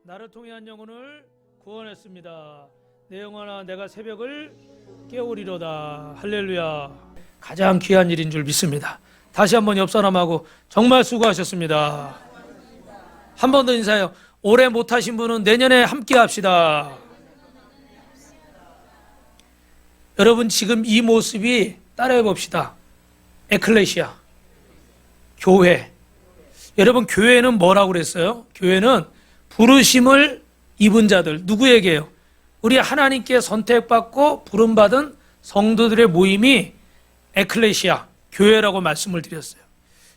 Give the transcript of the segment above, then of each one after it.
나를 통해 한 영혼을 구원했습니다. 내 영혼아 내가 새벽을 깨우리로다. 할렐루야. 가장 귀한 일인 줄 믿습니다. 다시 한번 옆 사람하고 정말 수고하셨습니다. 한 번 더 인사해요. 올해 못하신 분은 내년에 함께 합시다. 여러분 지금 이 모습이 따라해 봅시다. 에클레시아, 교회. 여러분 교회는 뭐라고 그랬어요? 교회는 부르심을 입은 자들, 누구에게요? 우리 하나님께 선택받고 부름받은 성도들의 모임이 에클레시아, 교회라고 말씀을 드렸어요.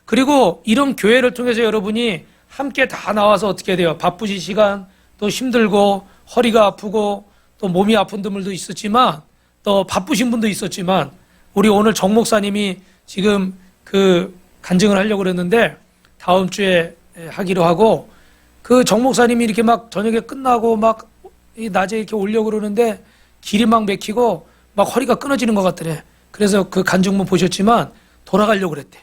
그리고 이런 교회를 통해서 여러분이 함께 다 나와서 어떻게 돼요? 바쁘신 시간, 또 힘들고 허리가 아프고 또 몸이 아픈 분들도 있었지만 또 바쁘신 분도 있었지만 우리 오늘 정 목사님이 지금 그 간증을 하려고 그랬는데 다음 주에 하기로 하고 그 정 목사님이 이렇게 막 저녁에 끝나고 막 낮에 이렇게 오려고 그러는데 길이 막 막히고 막 허리가 끊어지는 것 같더래. 그래서 그 간증문 보셨지만 돌아가려고 그랬대.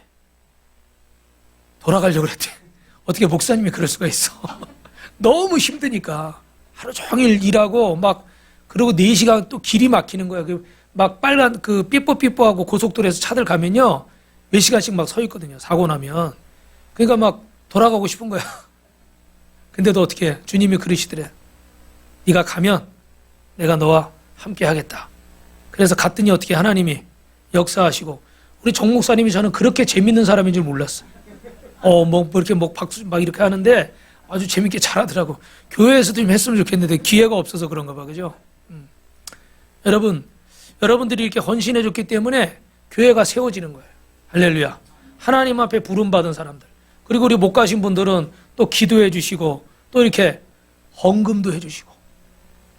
어떻게 목사님이 그럴 수가 있어. 너무 힘드니까 하루 종일 일하고 막 그리고 4시간 또 길이 막히는 거야. 막 빨간 그 삐뽀삐뽀하고 고속도로에서 차들 가면요 몇 시간씩 막 서 있거든요. 사고 나면. 그러니까 막 돌아가고 싶은 거야. 근데도 어떻게 해? 주님이 그러시더래. 네가 가면 내가 너와 함께 하겠다. 그래서 갔더니 어떻게 하나님이 역사하시고 우리 정 목사님이 저는 그렇게 재밌는 사람인 줄 몰랐어요. 뭐 이렇게 뭐 박수 막 이렇게 하는데 아주 재밌게 잘하더라고. 교회에서도 좀 했으면 좋겠는데 기회가 없어서 그런가 봐. 그죠? 여러분들이 이렇게 헌신해 줬기 때문에 교회가 세워지는 거예요. 할렐루야. 하나님 앞에 부름받은 사람들. 그리고 우리 못 가신 분들은 또 기도해 주시고 또 이렇게 헌금도 해 주시고.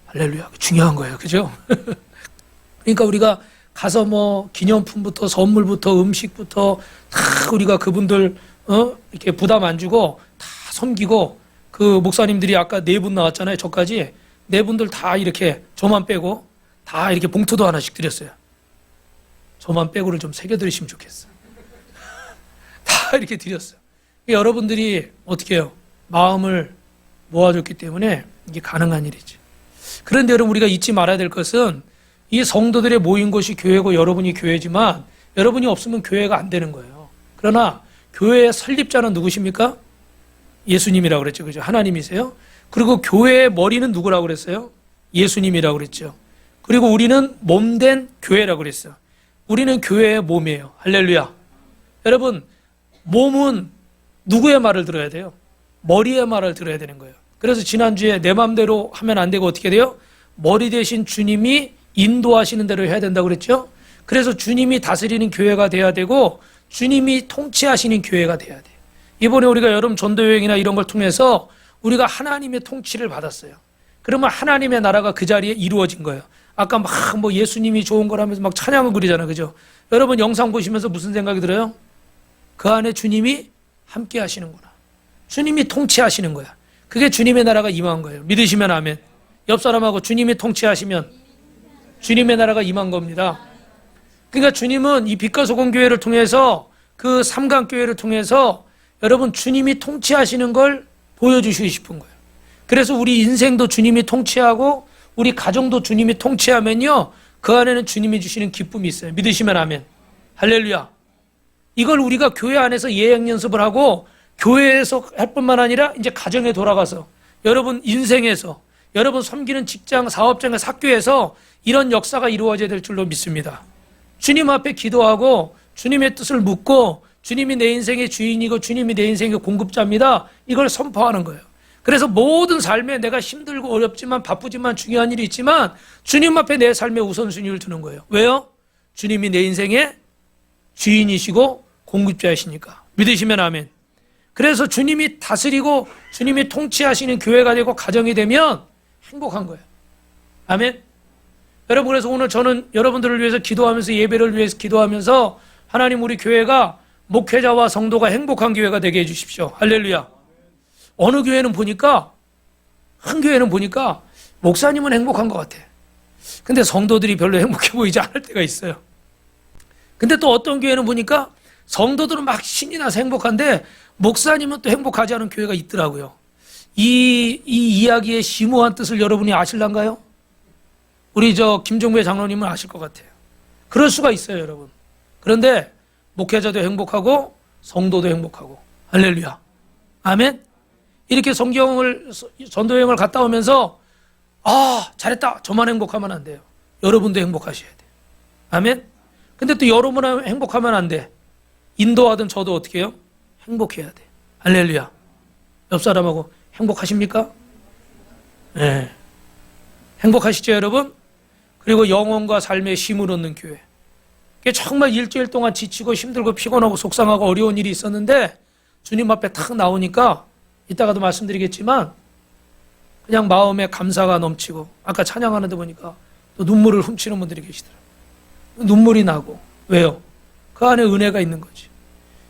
할렐루야. 중요한 거예요. 그죠? 그러니까 우리가 가서 뭐 기념품부터 선물부터 음식부터 다 우리가 그분들 이렇게 부담 안 주고 다 섬기고 그 목사님들이 아까 4분 나왔잖아요. 저까지 4분들 다 이렇게 저만 빼고 다 이렇게 봉투도 하나씩 드렸어요. 저만 빼고를 좀 새겨드리시면 좋겠어요. 다 이렇게 드렸어요. 여러분들이 어떻게 해요? 마음을 모아줬기 때문에 이게 가능한 일이죠. 그런데 여러분 우리가 잊지 말아야 될 것은 이 성도들의 모인 곳이 교회고 여러분이 교회지만 여러분이 없으면 교회가 안 되는 거예요. 그러나 교회의 설립자는 누구십니까? 예수님이라고 그랬죠. 그죠? 하나님이세요. 그리고 교회의 머리는 누구라고 그랬어요? 예수님이라고 그랬죠. 그리고 우리는 몸된 교회라고 그랬어요. 우리는 교회의 몸이에요. 할렐루야. 여러분, 몸은 누구의 말을 들어야 돼요? 머리의 말을 들어야 되는 거예요. 그래서 지난주에 내 맘대로 하면 안 되고 어떻게 돼요? 머리 대신 주님이 인도하시는 대로 해야 된다고 그랬죠? 그래서 주님이 다스리는 교회가 돼야 되고 주님이 통치하시는 교회가 돼야 돼요. 이번에 우리가 여름 전도여행이나 이런 걸 통해서 우리가 하나님의 통치를 받았어요. 그러면 하나님의 나라가 그 자리에 이루어진 거예요. 아까 막 뭐 예수님이 좋은 거라면서 막 찬양을 그리잖아요. 그죠? 여러분 영상 보시면서 무슨 생각이 들어요? 그 안에 주님이 함께 하시는구나. 주님이 통치하시는 거야. 그게 주님의 나라가 임한 거예요. 믿으시면 아멘. 옆 사람하고 주님이 통치하시면 주님의 나라가 임한 겁니다. 그러니까 주님은 이 빛과 소금 교회를 통해서 그 삼강교회를 통해서 여러분 주님이 통치하시는 걸 보여주시고 싶은 거예요. 그래서 우리 인생도 주님이 통치하고 우리 가정도 주님이 통치하면요 그 안에는 주님이 주시는 기쁨이 있어요. 믿으시면 아멘. 할렐루야. 이걸 우리가 교회 안에서 예행 연습을 하고 교회에서 할 뿐만 아니라 이제 가정에 돌아가서 여러분 인생에서 여러분 섬기는 직장, 사업장에서 학교에서 이런 역사가 이루어져야 될 줄로 믿습니다. 주님 앞에 기도하고 주님의 뜻을 묻고 주님이 내 인생의 주인이고 주님이 내 인생의 공급자입니다. 이걸 선포하는 거예요. 그래서 모든 삶에 내가 힘들고 어렵지만 바쁘지만 중요한 일이 있지만 주님 앞에 내 삶의 우선순위를 두는 거예요. 왜요? 주님이 내 인생의 주인이시고 공급자이시니까. 믿으시면 아멘. 그래서 주님이 다스리고 주님이 통치하시는 교회가 되고 가정이 되면 행복한 거예요. 아멘. 여러분 그래서 오늘 저는 여러분들을 위해서 기도하면서 예배를 위해서 기도하면서 하나님 우리 교회가 목회자와 성도가 행복한 교회가 되게 해주십시오. 할렐루야. 어느 교회는 보니까 한 교회는 보니까 목사님은 행복한 것 같아. 근데 성도들이 별로 행복해 보이지 않을 때가 있어요. 근데 또 어떤 교회는 보니까 성도들은 막 신이 나서 행복한데 목사님은 또 행복하지 않은 교회가 있더라고요. 이 이야기의 심오한 뜻을 여러분이 아실란가요? 우리 김종배 장로님은 아실 것 같아요. 그럴 수가 있어요, 여러분. 그런데 목회자도 행복하고 성도도 행복하고, 할렐루야, 아멘. 이렇게 전도여행을 갔다 오면서 잘했다, 저만 행복하면 안 돼요. 여러분도 행복하셔야 돼요. 아멘. 근데 또 여러분 행복하면 안 돼. 인도하든 저도 어떻게 해요? 행복해야 돼. 할렐루야. 옆 사람하고 행복하십니까? 네. 행복하시죠, 여러분? 그리고 영혼과 삶의 힘을 얻는 교회. 정말 일주일 동안 지치고 힘들고 피곤하고 속상하고 어려운 일이 있었는데 주님 앞에 탁 나오니까, 이따가도 말씀드리겠지만, 그냥 마음에 감사가 넘치고, 아까 찬양하는 데 보니까 또 눈물을 훔치는 분들이 계시더라고요. 눈물이 나고. 왜요? 그 안에 은혜가 있는 거지.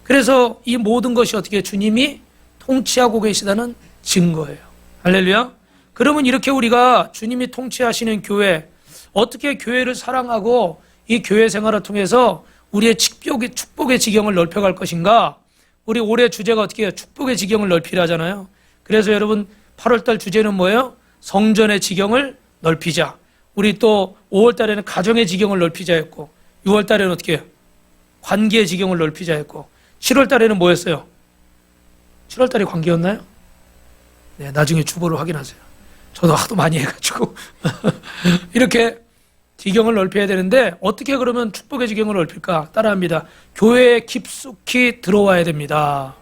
그래서 이 모든 것이 어떻게 주님이 통치하고 계시다는 증거예요. 할렐루야. 그러면 이렇게 우리가 주님이 통치하시는 교회, 어떻게 교회를 사랑하고 이 교회 생활을 통해서 우리의 축복의 지경을 넓혀갈 것인가? 우리 올해 주제가 어떻게 해요? 축복의 지경을 넓히라 하잖아요. 그래서 여러분 8월달 주제는 뭐예요? 성전의 지경을 넓히자. 우리 또 5월달에는 가정의 지경을 넓히자 했고, 6월달에는 어떻게 해요? 관계의 지경을 넓히자 했고, 7월달에는 뭐였어요? 7월달이 관계였나요? 네, 나중에 주보를 확인하세요. 저도 하도 많이 해가지고 이렇게 지경을 넓혀야 되는데, 어떻게 그러면 축복의 지경을 넓힐까? 따라합니다. 교회에 깊숙이 들어와야 됩니다.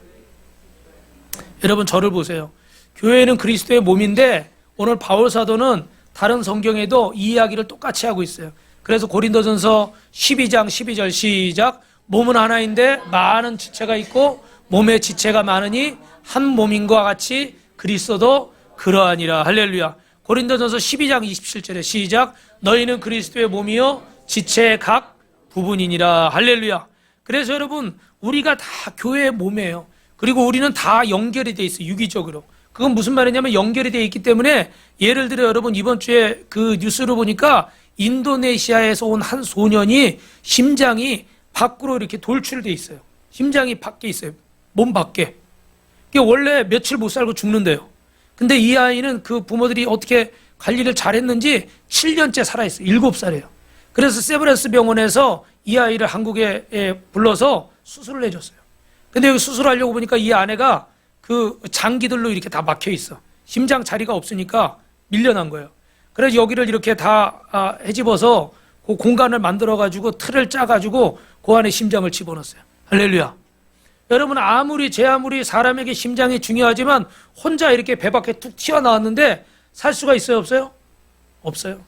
여러분, 저를 보세요. 교회는 그리스도의 몸인데, 오늘 바울 사도는 다른 성경에도 이 이야기를 똑같이 하고 있어요. 그래서 고린도전서 12장 12절 시작. 몸은 하나인데 많은 지체가 있고 몸의 지체가 많으니 한 몸인과 같이 그리스도도 그러하니라. 할렐루야. 고린도전서 12장 27절에 시작. 너희는 그리스도의 몸이요 지체의 각 부분이니라. 할렐루야. 그래서 여러분, 우리가 다 교회의 몸이에요. 그리고 우리는 다 연결이 돼 있어요, 유기적으로. 그건 무슨 말이냐면 연결이 되어 있기 때문에, 예를 들어 여러분, 이번 주에 그 뉴스를 보니까 인도네시아에서 온 한 소년이 심장이 밖으로 이렇게 돌출돼 있어요. 심장이 밖에 있어요. 몸 밖에. 원래 며칠 못 살고 죽는데요. 근데 이 아이는 그 부모들이 어떻게 관리를 잘했는지 7년째 살아있어요. 7살이에요. 그래서 세브란스 병원에서 이 아이를 한국에 불러서 수술을 해줬어요. 근데 여기 수술하려고 보니까 이 아내가 그 장기들로 이렇게 다 막혀 있어. 심장 자리가 없으니까 밀려난 거예요. 그래서 여기를 이렇게 다 헤집어서 그 공간을 만들어가지고 틀을 짜가지고 그 안에 심장을 집어넣었어요. 할렐루야. 여러분, 제 아무리 사람에게 심장이 중요하지만 혼자 이렇게 배 밖에 툭 튀어나왔는데 살 수가 있어요, 없어요? 없어요.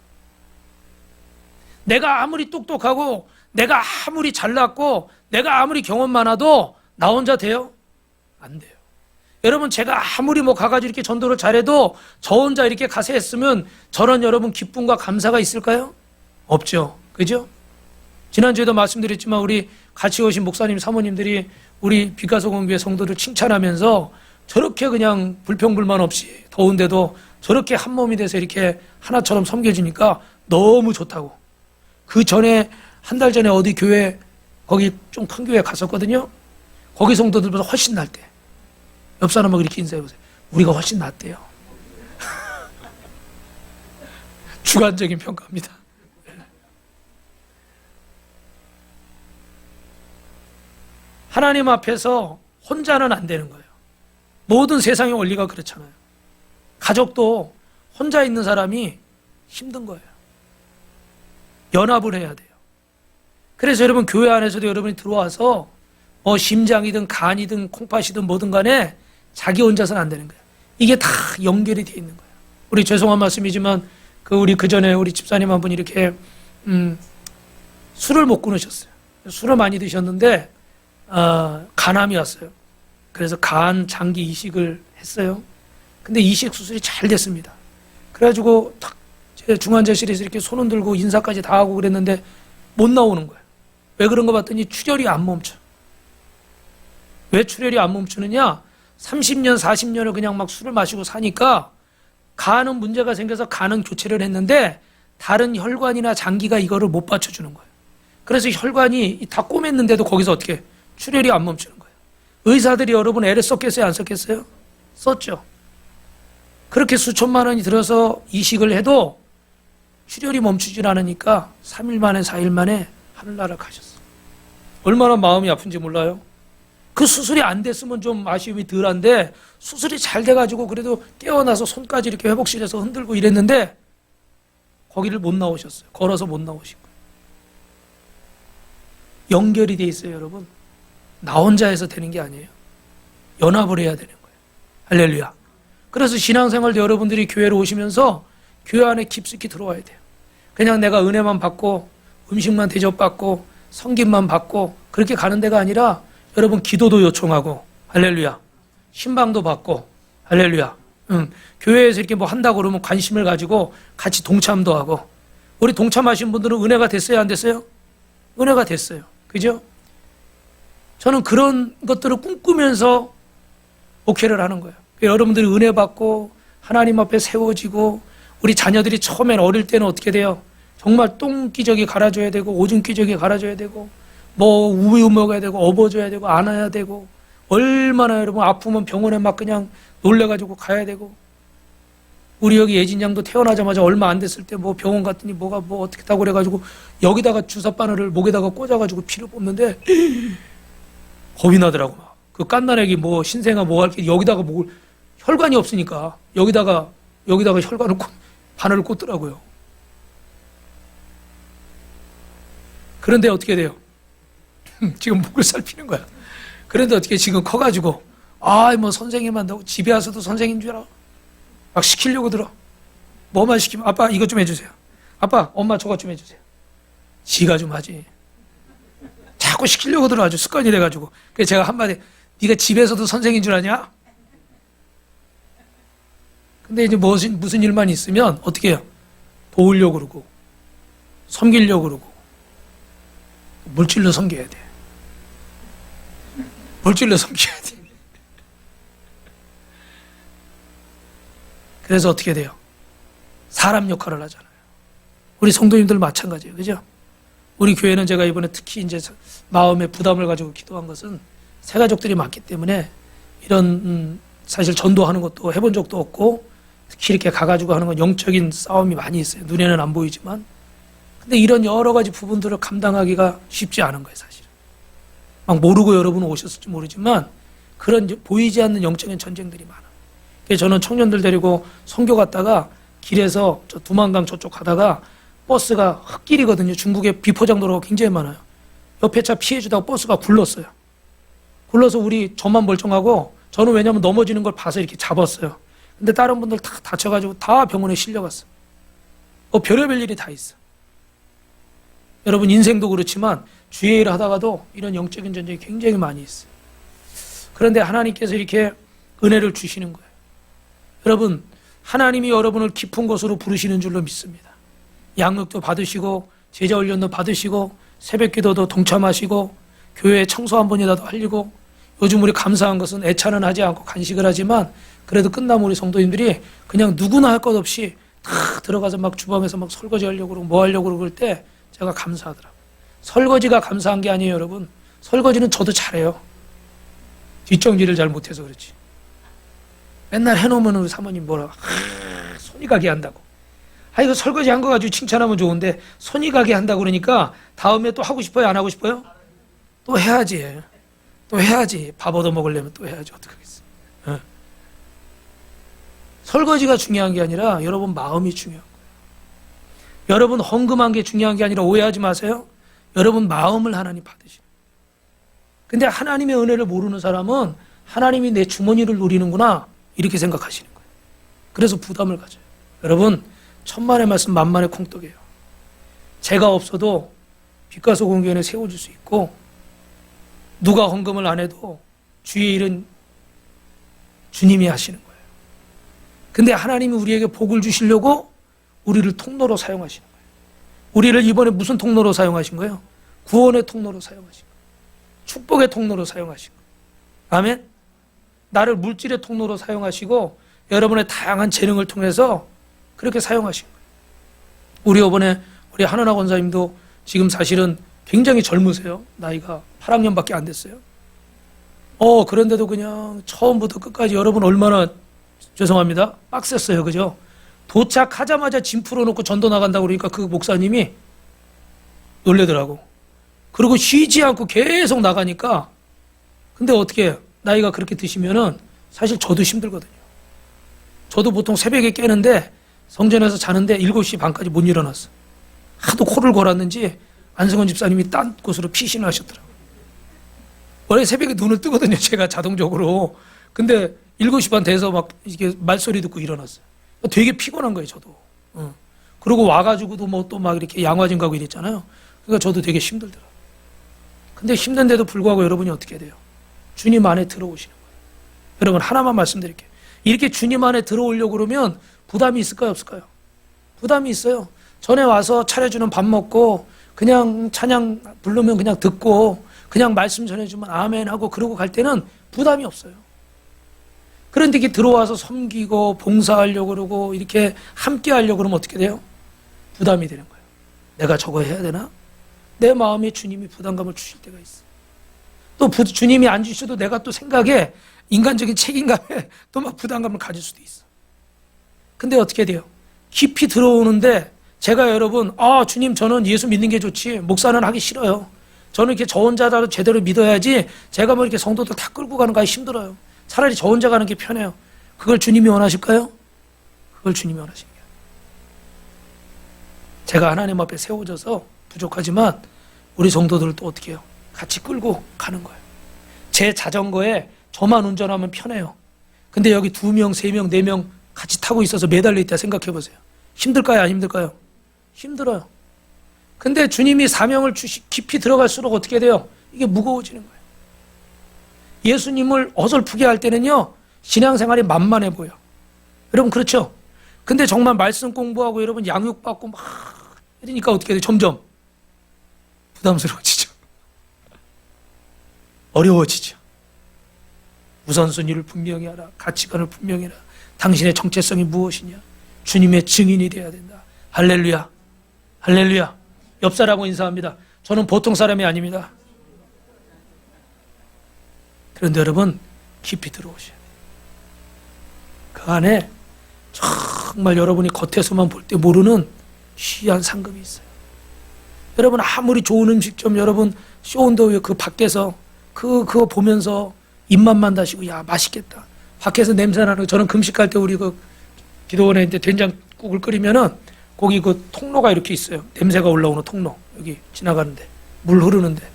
내가 아무리 똑똑하고 내가 아무리 잘났고 내가 아무리 경험 많아도 나 혼자 돼요? 안 돼요. 여러분, 제가 아무리 가가지고 이렇게 전도를 잘해도 저 혼자 이렇게 가서 했으면 저런 여러분 기쁨과 감사가 있을까요? 없죠. 그죠? 지난주에도 말씀드렸지만 우리 같이 오신 목사님, 사모님들이 우리 빛가소금교회 성도를 칭찬하면서 저렇게 그냥 불평불만 없이 더운데도 저렇게 한 몸이 돼서 이렇게 하나처럼 섬겨주니까 너무 좋다고. 그 전에 한 달 전에 어디 교회, 거기 좀 큰 교회 갔었거든요. 거기 성도들보다 훨씬 낫대. 옆 사람하고 이렇게 인사해보세요. 우리가 훨씬 낫대요. 주관적인 평가입니다. 하나님 앞에서 혼자는 안 되는 거예요. 모든 세상의 원리가 그렇잖아요. 가족도 혼자 있는 사람이 힘든 거예요. 연합을 해야 돼요. 그래서 여러분, 교회 안에서도 여러분이 들어와서 심장이든 간이든 콩팥이든 뭐든 간에 자기 혼자서는 안 되는 거예요. 이게 다 연결이 되어 있는 거예요. 우리 죄송한 말씀이지만 우리 그 전에 우리 집사님 한 분이 이렇게 술을 못 끊으셨어요. 술을 많이 드셨는데 간암이 왔어요. 그래서 간 장기 이식을 했어요. 근데 이식 수술이 잘 됐습니다. 그래가지고 딱 중환자실에서 이렇게 손을 들고 인사까지 다 하고 그랬는데 못 나오는 거예요. 왜 그런 거 봤더니 출혈이 안 멈춰. 왜 출혈이 안 멈추느냐? 30년, 40년을 그냥 막 술을 마시고 사니까 간은 문제가 생겨서 간은 교체를 했는데 다른 혈관이나 장기가 이거를 못 받쳐주는 거예요. 그래서 혈관이 다 꼬맸는데도 거기서 어떻게 출혈이 안 멈추는 거예요. 의사들이 여러분 애를 썼겠어요, 안 썼겠어요? 썼죠. 그렇게 수천만 원이 들어서 이식을 해도 출혈이 멈추질 않으니까 3일 만에 4일 만에 하늘나라 가셨어. 얼마나 마음이 아픈지 몰라요. 그 수술이 안 됐으면 좀 아쉬움이 덜한데 수술이 잘 돼가지고 그래도 깨어나서 손까지 이렇게 회복실에서 흔들고 이랬는데 거기를 못 나오셨어요. 걸어서 못 나오신 거예요. 연결이 돼 있어요, 여러분. 나 혼자 해서 되는 게 아니에요. 연합을 해야 되는 거예요. 할렐루야. 그래서 신앙생활도 여러분들이 교회로 오시면서 교회 안에 깊숙이 들어와야 돼요. 그냥 내가 은혜만 받고 음식만 대접받고 성김만 받고 그렇게 가는 데가 아니라 여러분 기도도 요청하고 할렐루야. 신방도 받고 할렐루야. 교회에서 이렇게 뭐 한다고 그러면 관심을 가지고 같이 동참도 하고 우리 동참하신 분들은 은혜가 됐어요, 안 됐어요? 은혜가 됐어요. 그죠? 저는 그런 것들을 꿈꾸면서 목회를 하는 거예요. 여러분들이 은혜 받고 하나님 앞에 세워지고 우리 자녀들이 처음엔 어릴 때는 어떻게 돼요? 정말 똥기저귀 갈아줘야 되고 오줌기저귀 갈아줘야 되고 뭐 우유 먹어야 되고 업어줘야 되고 안아야 되고 얼마나 여러분 아프면 병원에 막 그냥 놀래가지고 가야 되고 우리 여기 예진 양도 태어나자마자 얼마 안 됐을 때 뭐 병원 갔더니 뭐가 뭐 어떻게 다고 그래가지고 여기다가 주사 바늘을 목에다가 꽂아가지고 피를 뽑는데 겁이 나더라고. 막. 그 깐난애기 뭐 신생아 뭐 할게 여기다가 뭐 혈관이 없으니까 여기다가 혈관을 바늘을 꽂더라고요. 그런데 어떻게 돼요? 지금 목을 살피는 거야. 그런데 어떻게 지금 커가지고 뭐 선생님 한다고 집에 와서도 선생님 줄 알아. 막 시키려고 들어. 뭐만 시키면 아빠 이것 좀 해주세요. 아빠 엄마 저것 좀 해주세요. 지가 좀 하지. 자꾸 시키려고 들어. 아주 습관이 돼가지고. 그래서 제가 한마디 네가 집에서도 선생인 줄 아냐? 근데 이제 무슨 일만 있으면 어떻게 해요? 도우려고 그러고 섬기려고 그러고 물질로 섬겨야 돼. 물질로 섬겨야 돼. 그래서 어떻게 돼요? 사람 역할을 하잖아요. 우리 성도님들 마찬가지예요. 그죠? 우리 교회는 제가 이번에 특히 이제 마음에 부담을 가지고 기도한 것은 새 가족들이 많기 때문에 이런 사실 전도하는 것도 해본 적도 없고 특히 이렇게 가가지고 하는 건 영적인 싸움이 많이 있어요. 눈에는 안 보이지만. 근데 이런 여러 가지 부분들을 감당하기가 쉽지 않은 거예요, 사실은. 막 모르고 여러분 오셨을지 모르지만 그런 보이지 않는 영적인 전쟁들이 많아. 그래서 저는 청년들 데리고 선교 갔다가 길에서 저 두만강 저쪽 가다가 버스가 흙길이거든요. 중국에 비포장도로가 굉장히 많아요. 옆에 차 피해주다가 버스가 굴렀어요. 굴러서 저만 멀쩡하고 저는 왜냐하면 넘어지는 걸 봐서 이렇게 잡았어요. 근데 다른 분들 다 다쳐가지고 다 병원에 실려갔어. 별의별 일이 다 있어. 여러분 인생도 그렇지만 주의 일을 하다가도 이런 영적인 전쟁이 굉장히 많이 있어요. 그런데 하나님께서 이렇게 은혜를 주시는 거예요. 여러분 하나님이 여러분을 깊은 곳으로 부르시는 줄로 믿습니다. 양육도 받으시고 제자 훈련도 받으시고 새벽기도도 동참하시고 교회 청소 한 번이라도 하려고 요즘 우리 감사한 것은 애찬은 하지 않고 간식을 하지만 그래도 끝나면 우리 성도님들이 그냥 누구나 할 것 없이 다 들어가서 막 주방에서 막 설거지 하려고 그러고 뭐 하려고 그럴 때 제가 감사하더라고요. 설거지가 감사한 게 아니에요, 여러분. 설거지는 저도 잘해요. 뒷정리를 잘 못해서 그렇지. 맨날 해놓으면 우리 사모님 손이 가게 한다고. 이거 설거지 한 거 가지고 칭찬하면 좋은데 손이 가게 한다고 그러니까 다음에 또 하고 싶어요, 안 하고 싶어요? 또 해야지. 또 해야지. 밥 얻어 먹으려면 또 해야지. 어떡하겠어. 설거지가 중요한 게 아니라 여러분 마음이 중요한 거예요. 여러분 헌금한 게 중요한 게 아니라 오해하지 마세요. 여러분 마음을 하나님 받으시는 거예요. 근데 하나님의 은혜를 모르는 사람은 하나님이 내 주머니를 노리는구나 이렇게 생각하시는 거예요. 그래서 부담을 가져요. 여러분 천만의 말씀 만만의 콩떡이에요. 제가 없어도 빛가서 공교회에 세워줄 수 있고 누가 헌금을 안 해도 주의 일은 주님이 하시는 거예요. 근데 하나님이 우리에게 복을 주시려고 우리를 통로로 사용하시는 거예요. 우리를 이번에 무슨 통로로 사용하신 거예요? 구원의 통로로 사용하신 거예요. 축복의 통로로 사용하신 거예요. 아멘? 나를 물질의 통로로 사용하시고 여러분의 다양한 재능을 통해서 그렇게 사용하신 거예요. 우리 이번에 우리 한은하 권사님도 지금 사실은 굉장히 젊으세요. 나이가 8학년밖에 안 됐어요. 그런데도 그냥 처음부터 끝까지 여러분 얼마나 죄송합니다. 빡셌어요. 그죠? 도착하자마자 짐 풀어놓고 전도 나간다고 그러니까 그 목사님이 놀래더라고. 그리고 쉬지 않고 계속 나가니까 근데 어떻게 해요? 나이가 그렇게 드시면은 사실 저도 힘들거든요. 저도 보통 새벽에 깨는데 성전에서 자는데 7시 반까지 못 일어났어. 하도 코를 골았는지 안승원 집사님이 딴 곳으로 피신을 하셨더라고요. 원래 새벽에 눈을 뜨거든요. 제가 자동적으로. 근데 7시 반 돼서 막 이게 말소리 듣고 일어났어요. 되게 피곤한 거예요, 저도. 그리고 와가지고도 뭐 또 막 이렇게 양화진 가고 이랬잖아요. 그러니까 저도 되게 힘들더라고요. 근데 힘든데도 불구하고 여러분이 어떻게 돼요? 주님 안에 들어오시는 거예요. 여러분 하나만 말씀드릴게요. 이렇게 주님 안에 들어오려고 그러면 부담이 있을까요, 없을까요? 부담이 있어요. 전에 와서 차려주는 밥 먹고 그냥 찬양 부르면 그냥 듣고 그냥 말씀 전해주면 아멘 하고 그러고 갈 때는 부담이 없어요. 그런데 이렇게 들어와서 섬기고 봉사하려고 그러고 이렇게 함께 하려고 그러면 어떻게 돼요? 부담이 되는 거예요. 내가 저거 해야 되나? 내 마음에 주님이 부담감을 주실 때가 있어. 또 주님이 안 주셔도 내가 또 생각에 인간적인 책임감에 또 막 부담감을 가질 수도 있어. 근데 어떻게 돼요? 깊이 들어오는데 제가 여러분 주님 저는 예수 믿는 게 좋지 목사는 하기 싫어요. 저는 이렇게 저 혼자라도 제대로 믿어야지 제가 뭐 이렇게 성도들 다 끌고 가는 거 힘들어요. 차라리 저 혼자 가는 게 편해요. 그걸 주님이 원하실까요? 그걸 주님이 원하시는 거예요. 제가 하나님 앞에 세워져서 부족하지만 우리 성도들을 또 어떻게 해요? 같이 끌고 가는 거예요. 제 자전거에 저만 운전하면 편해요. 근데 여기 2명, 3명, 4명 같이 타고 있어서 매달려 있다 생각해 보세요. 힘들까요? 안 힘들까요? 힘들어요. 근데 주님이 사명을 깊이 들어갈수록 어떻게 돼요? 이게 무거워지는 거예요. 예수님을 어설프게 할 때는요, 신앙생활이 만만해 보여. 여러분, 그렇죠? 근데 정말 말씀 공부하고 여러분 양육받고 막 이러니까 어떻게 돼요? 점점 부담스러워지죠. 어려워지죠. 우선순위를 분명히 하라. 가치관을 분명히 하라. 당신의 정체성이 무엇이냐? 주님의 증인이 되어야 된다. 할렐루야. 할렐루야. 옆 사람하고 인사합니다. 저는 보통 사람이 아닙니다. 그런데 여러분 깊이 들어오셔야 돼요. 그 안에 정말 여러분이 겉에서만 볼 때 모르는 귀한 상급이 있어요. 여러분 아무리 좋은 음식점 여러분 쇼온더위에 그 밖에서 그거 보면서 입맛만 다시고 야 맛있겠다. 밖에서 냄새 나는 거 저는 금식할 때 우리 그 기도원에 이제 된장국을 끓이면은 거기 그 통로가 이렇게 있어요. 냄새가 올라오는 통로 여기 지나가는데 물 흐르는데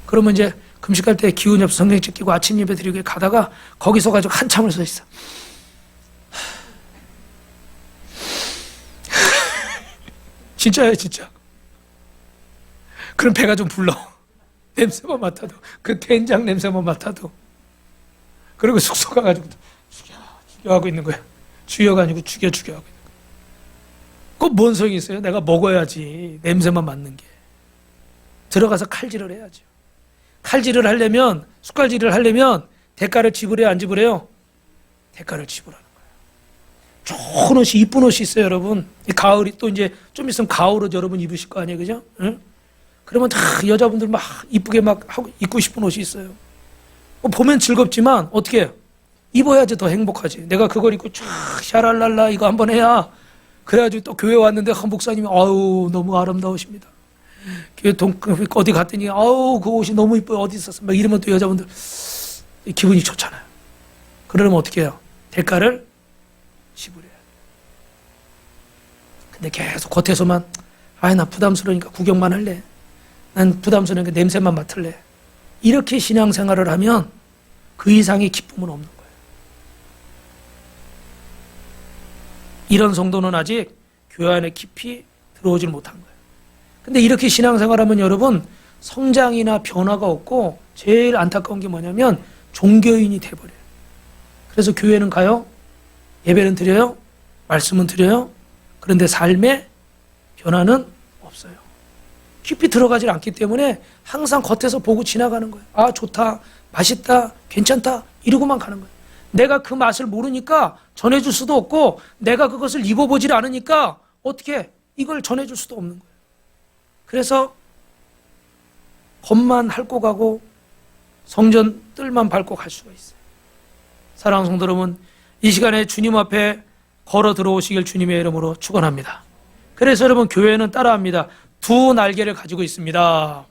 그러면 이제 금식할 때 기운이 없어 성경책 끼고 아침 예배 드리고 가다가 거기서 가지고 한참을 서 있어. 진짜예요, 진짜. 그럼 배가 좀 불러. 냄새만 맡아도 그 된장 냄새만 맡아도. 그리고 숙소 가가지고 죽여 하고 있는 거야. 죽여가 아니고 죽여 하고 있는 거야. 그건 뭔 소용이 있어요? 내가 먹어야지. 냄새만 맡는 게. 들어가서 칼질을 해야죠. 칼질을 하려면 숟갈질을 하려면 대가를 지불해야 안 지불해요? 대가를 지불하는 거예요. 좋은 옷이 이쁜 옷이 있어요, 여러분. 이 가을이 또 이제 좀 있으면 가을 옷 여러분 입으실 거 아니에요, 그죠? 응? 그러면 다 여자분들 막 이쁘게 막 하고 입고 싶은 옷이 있어요. 보면 즐겁지만 어떻게 해요? 입어야지 더 행복하지. 내가 그걸 입고 쫙 샤랄랄라 이거 한번 해야 그래가지고 또 교회 왔는데 한 목사님이 아우 너무 아름다우십니다. 교회 어디 갔더니 아우 그 옷이 너무 이뻐요. 어디 있었어? 막 이러면 또 여자분들 기분이 좋잖아요. 그러면 어떻게 해요? 대가를 지불해요. 근데 계속 겉에서만 나 부담스러우니까 구경만 할래. 난 부담스러우니까 냄새만 맡을래. 이렇게 신앙생활을 하면 그 이상의 기쁨은 없는 거예요. 이런 성도는 아직 교회 안에 깊이 들어오질 못한 거예요. 근데 이렇게 신앙생활하면 여러분 성장이나 변화가 없고 제일 안타까운 게 뭐냐면 종교인이 돼버려요. 그래서 교회는 가요, 예배는 드려요, 말씀은 드려요. 그런데 삶의 변화는 없어요. 깊이 들어가질 않기 때문에 항상 겉에서 보고 지나가는 거예요. 아 좋다, 맛있다, 괜찮다 이러고만 가는 거예요. 내가 그 맛을 모르니까 전해줄 수도 없고 내가 그것을 입어보질 않으니까 어떻게 이걸 전해줄 수도 없는 거예요. 그래서 겉만 핥고 가고 성전 뜰만 밟고 갈 수가 있어요. 사랑하는 성도 여러분, 이 시간에 주님 앞에 걸어 들어오시길 주님의 이름으로 축원합니다. 그래서 여러분, 교회는 따라합니다. 두 날개를 가지고 있습니다.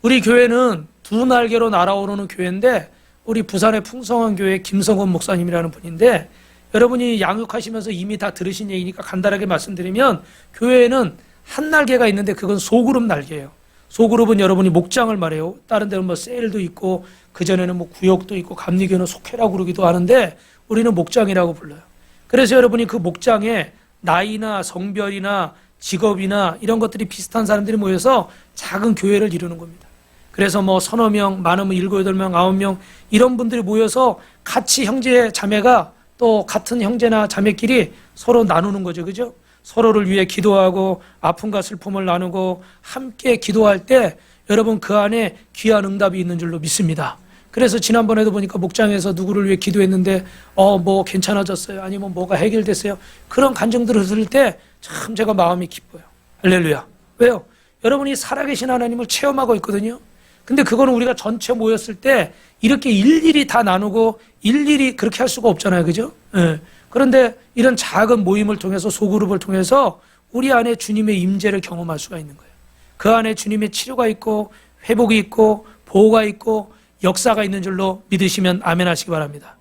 우리 교회는 두 날개로 날아오르는 교회인데, 우리 부산의 풍성한 교회 김성원 목사님이라는 분인데, 여러분이 양육하시면서 이미 다 들으신 얘기니까 간단하게 말씀드리면, 교회에는 한 날개가 있는데 그건 소그룹 날개예요. 소그룹은 여러분이 목장을 말해요. 다른 데는 뭐 셀도 있고, 그전에는 뭐 구역도 있고, 감리교는 속회라고 그러기도 하는데, 우리는 목장이라고 불러요. 그래서 여러분이 그 목장에 나이나 성별이나 직업이나 이런 것들이 비슷한 사람들이 모여서 작은 교회를 이루는 겁니다. 그래서 뭐 서너 명, 많으면 7, 8명, 9명 이런 분들이 모여서 같이 형제 자매가 또 같은 형제나 자매끼리 서로 나누는 거죠. 그죠? 서로를 위해 기도하고 아픔과 슬픔을 나누고 함께 기도할 때 여러분 그 안에 귀한 응답이 있는 줄로 믿습니다. 그래서 지난번에도 보니까 목장에서 누구를 위해 기도했는데 뭐 괜찮아졌어요. 아니면 뭐가 해결됐어요. 그런 간증들을 들을 때 참 제가 마음이 기뻐요. 할렐루야. 왜요? 여러분이 살아계신 하나님을 체험하고 있거든요. 근데 그거는 우리가 전체 모였을 때 이렇게 일일이 다 나누고 일일이 그렇게 할 수가 없잖아요. 그죠? 예. 그런데 이런 작은 모임을 통해서 소그룹을 통해서 우리 안에 주님의 임재를 경험할 수가 있는 거예요. 그 안에 주님의 치료가 있고 회복이 있고 보호가 있고 역사가 있는 줄로 믿으시면 아멘 하시기 바랍니다.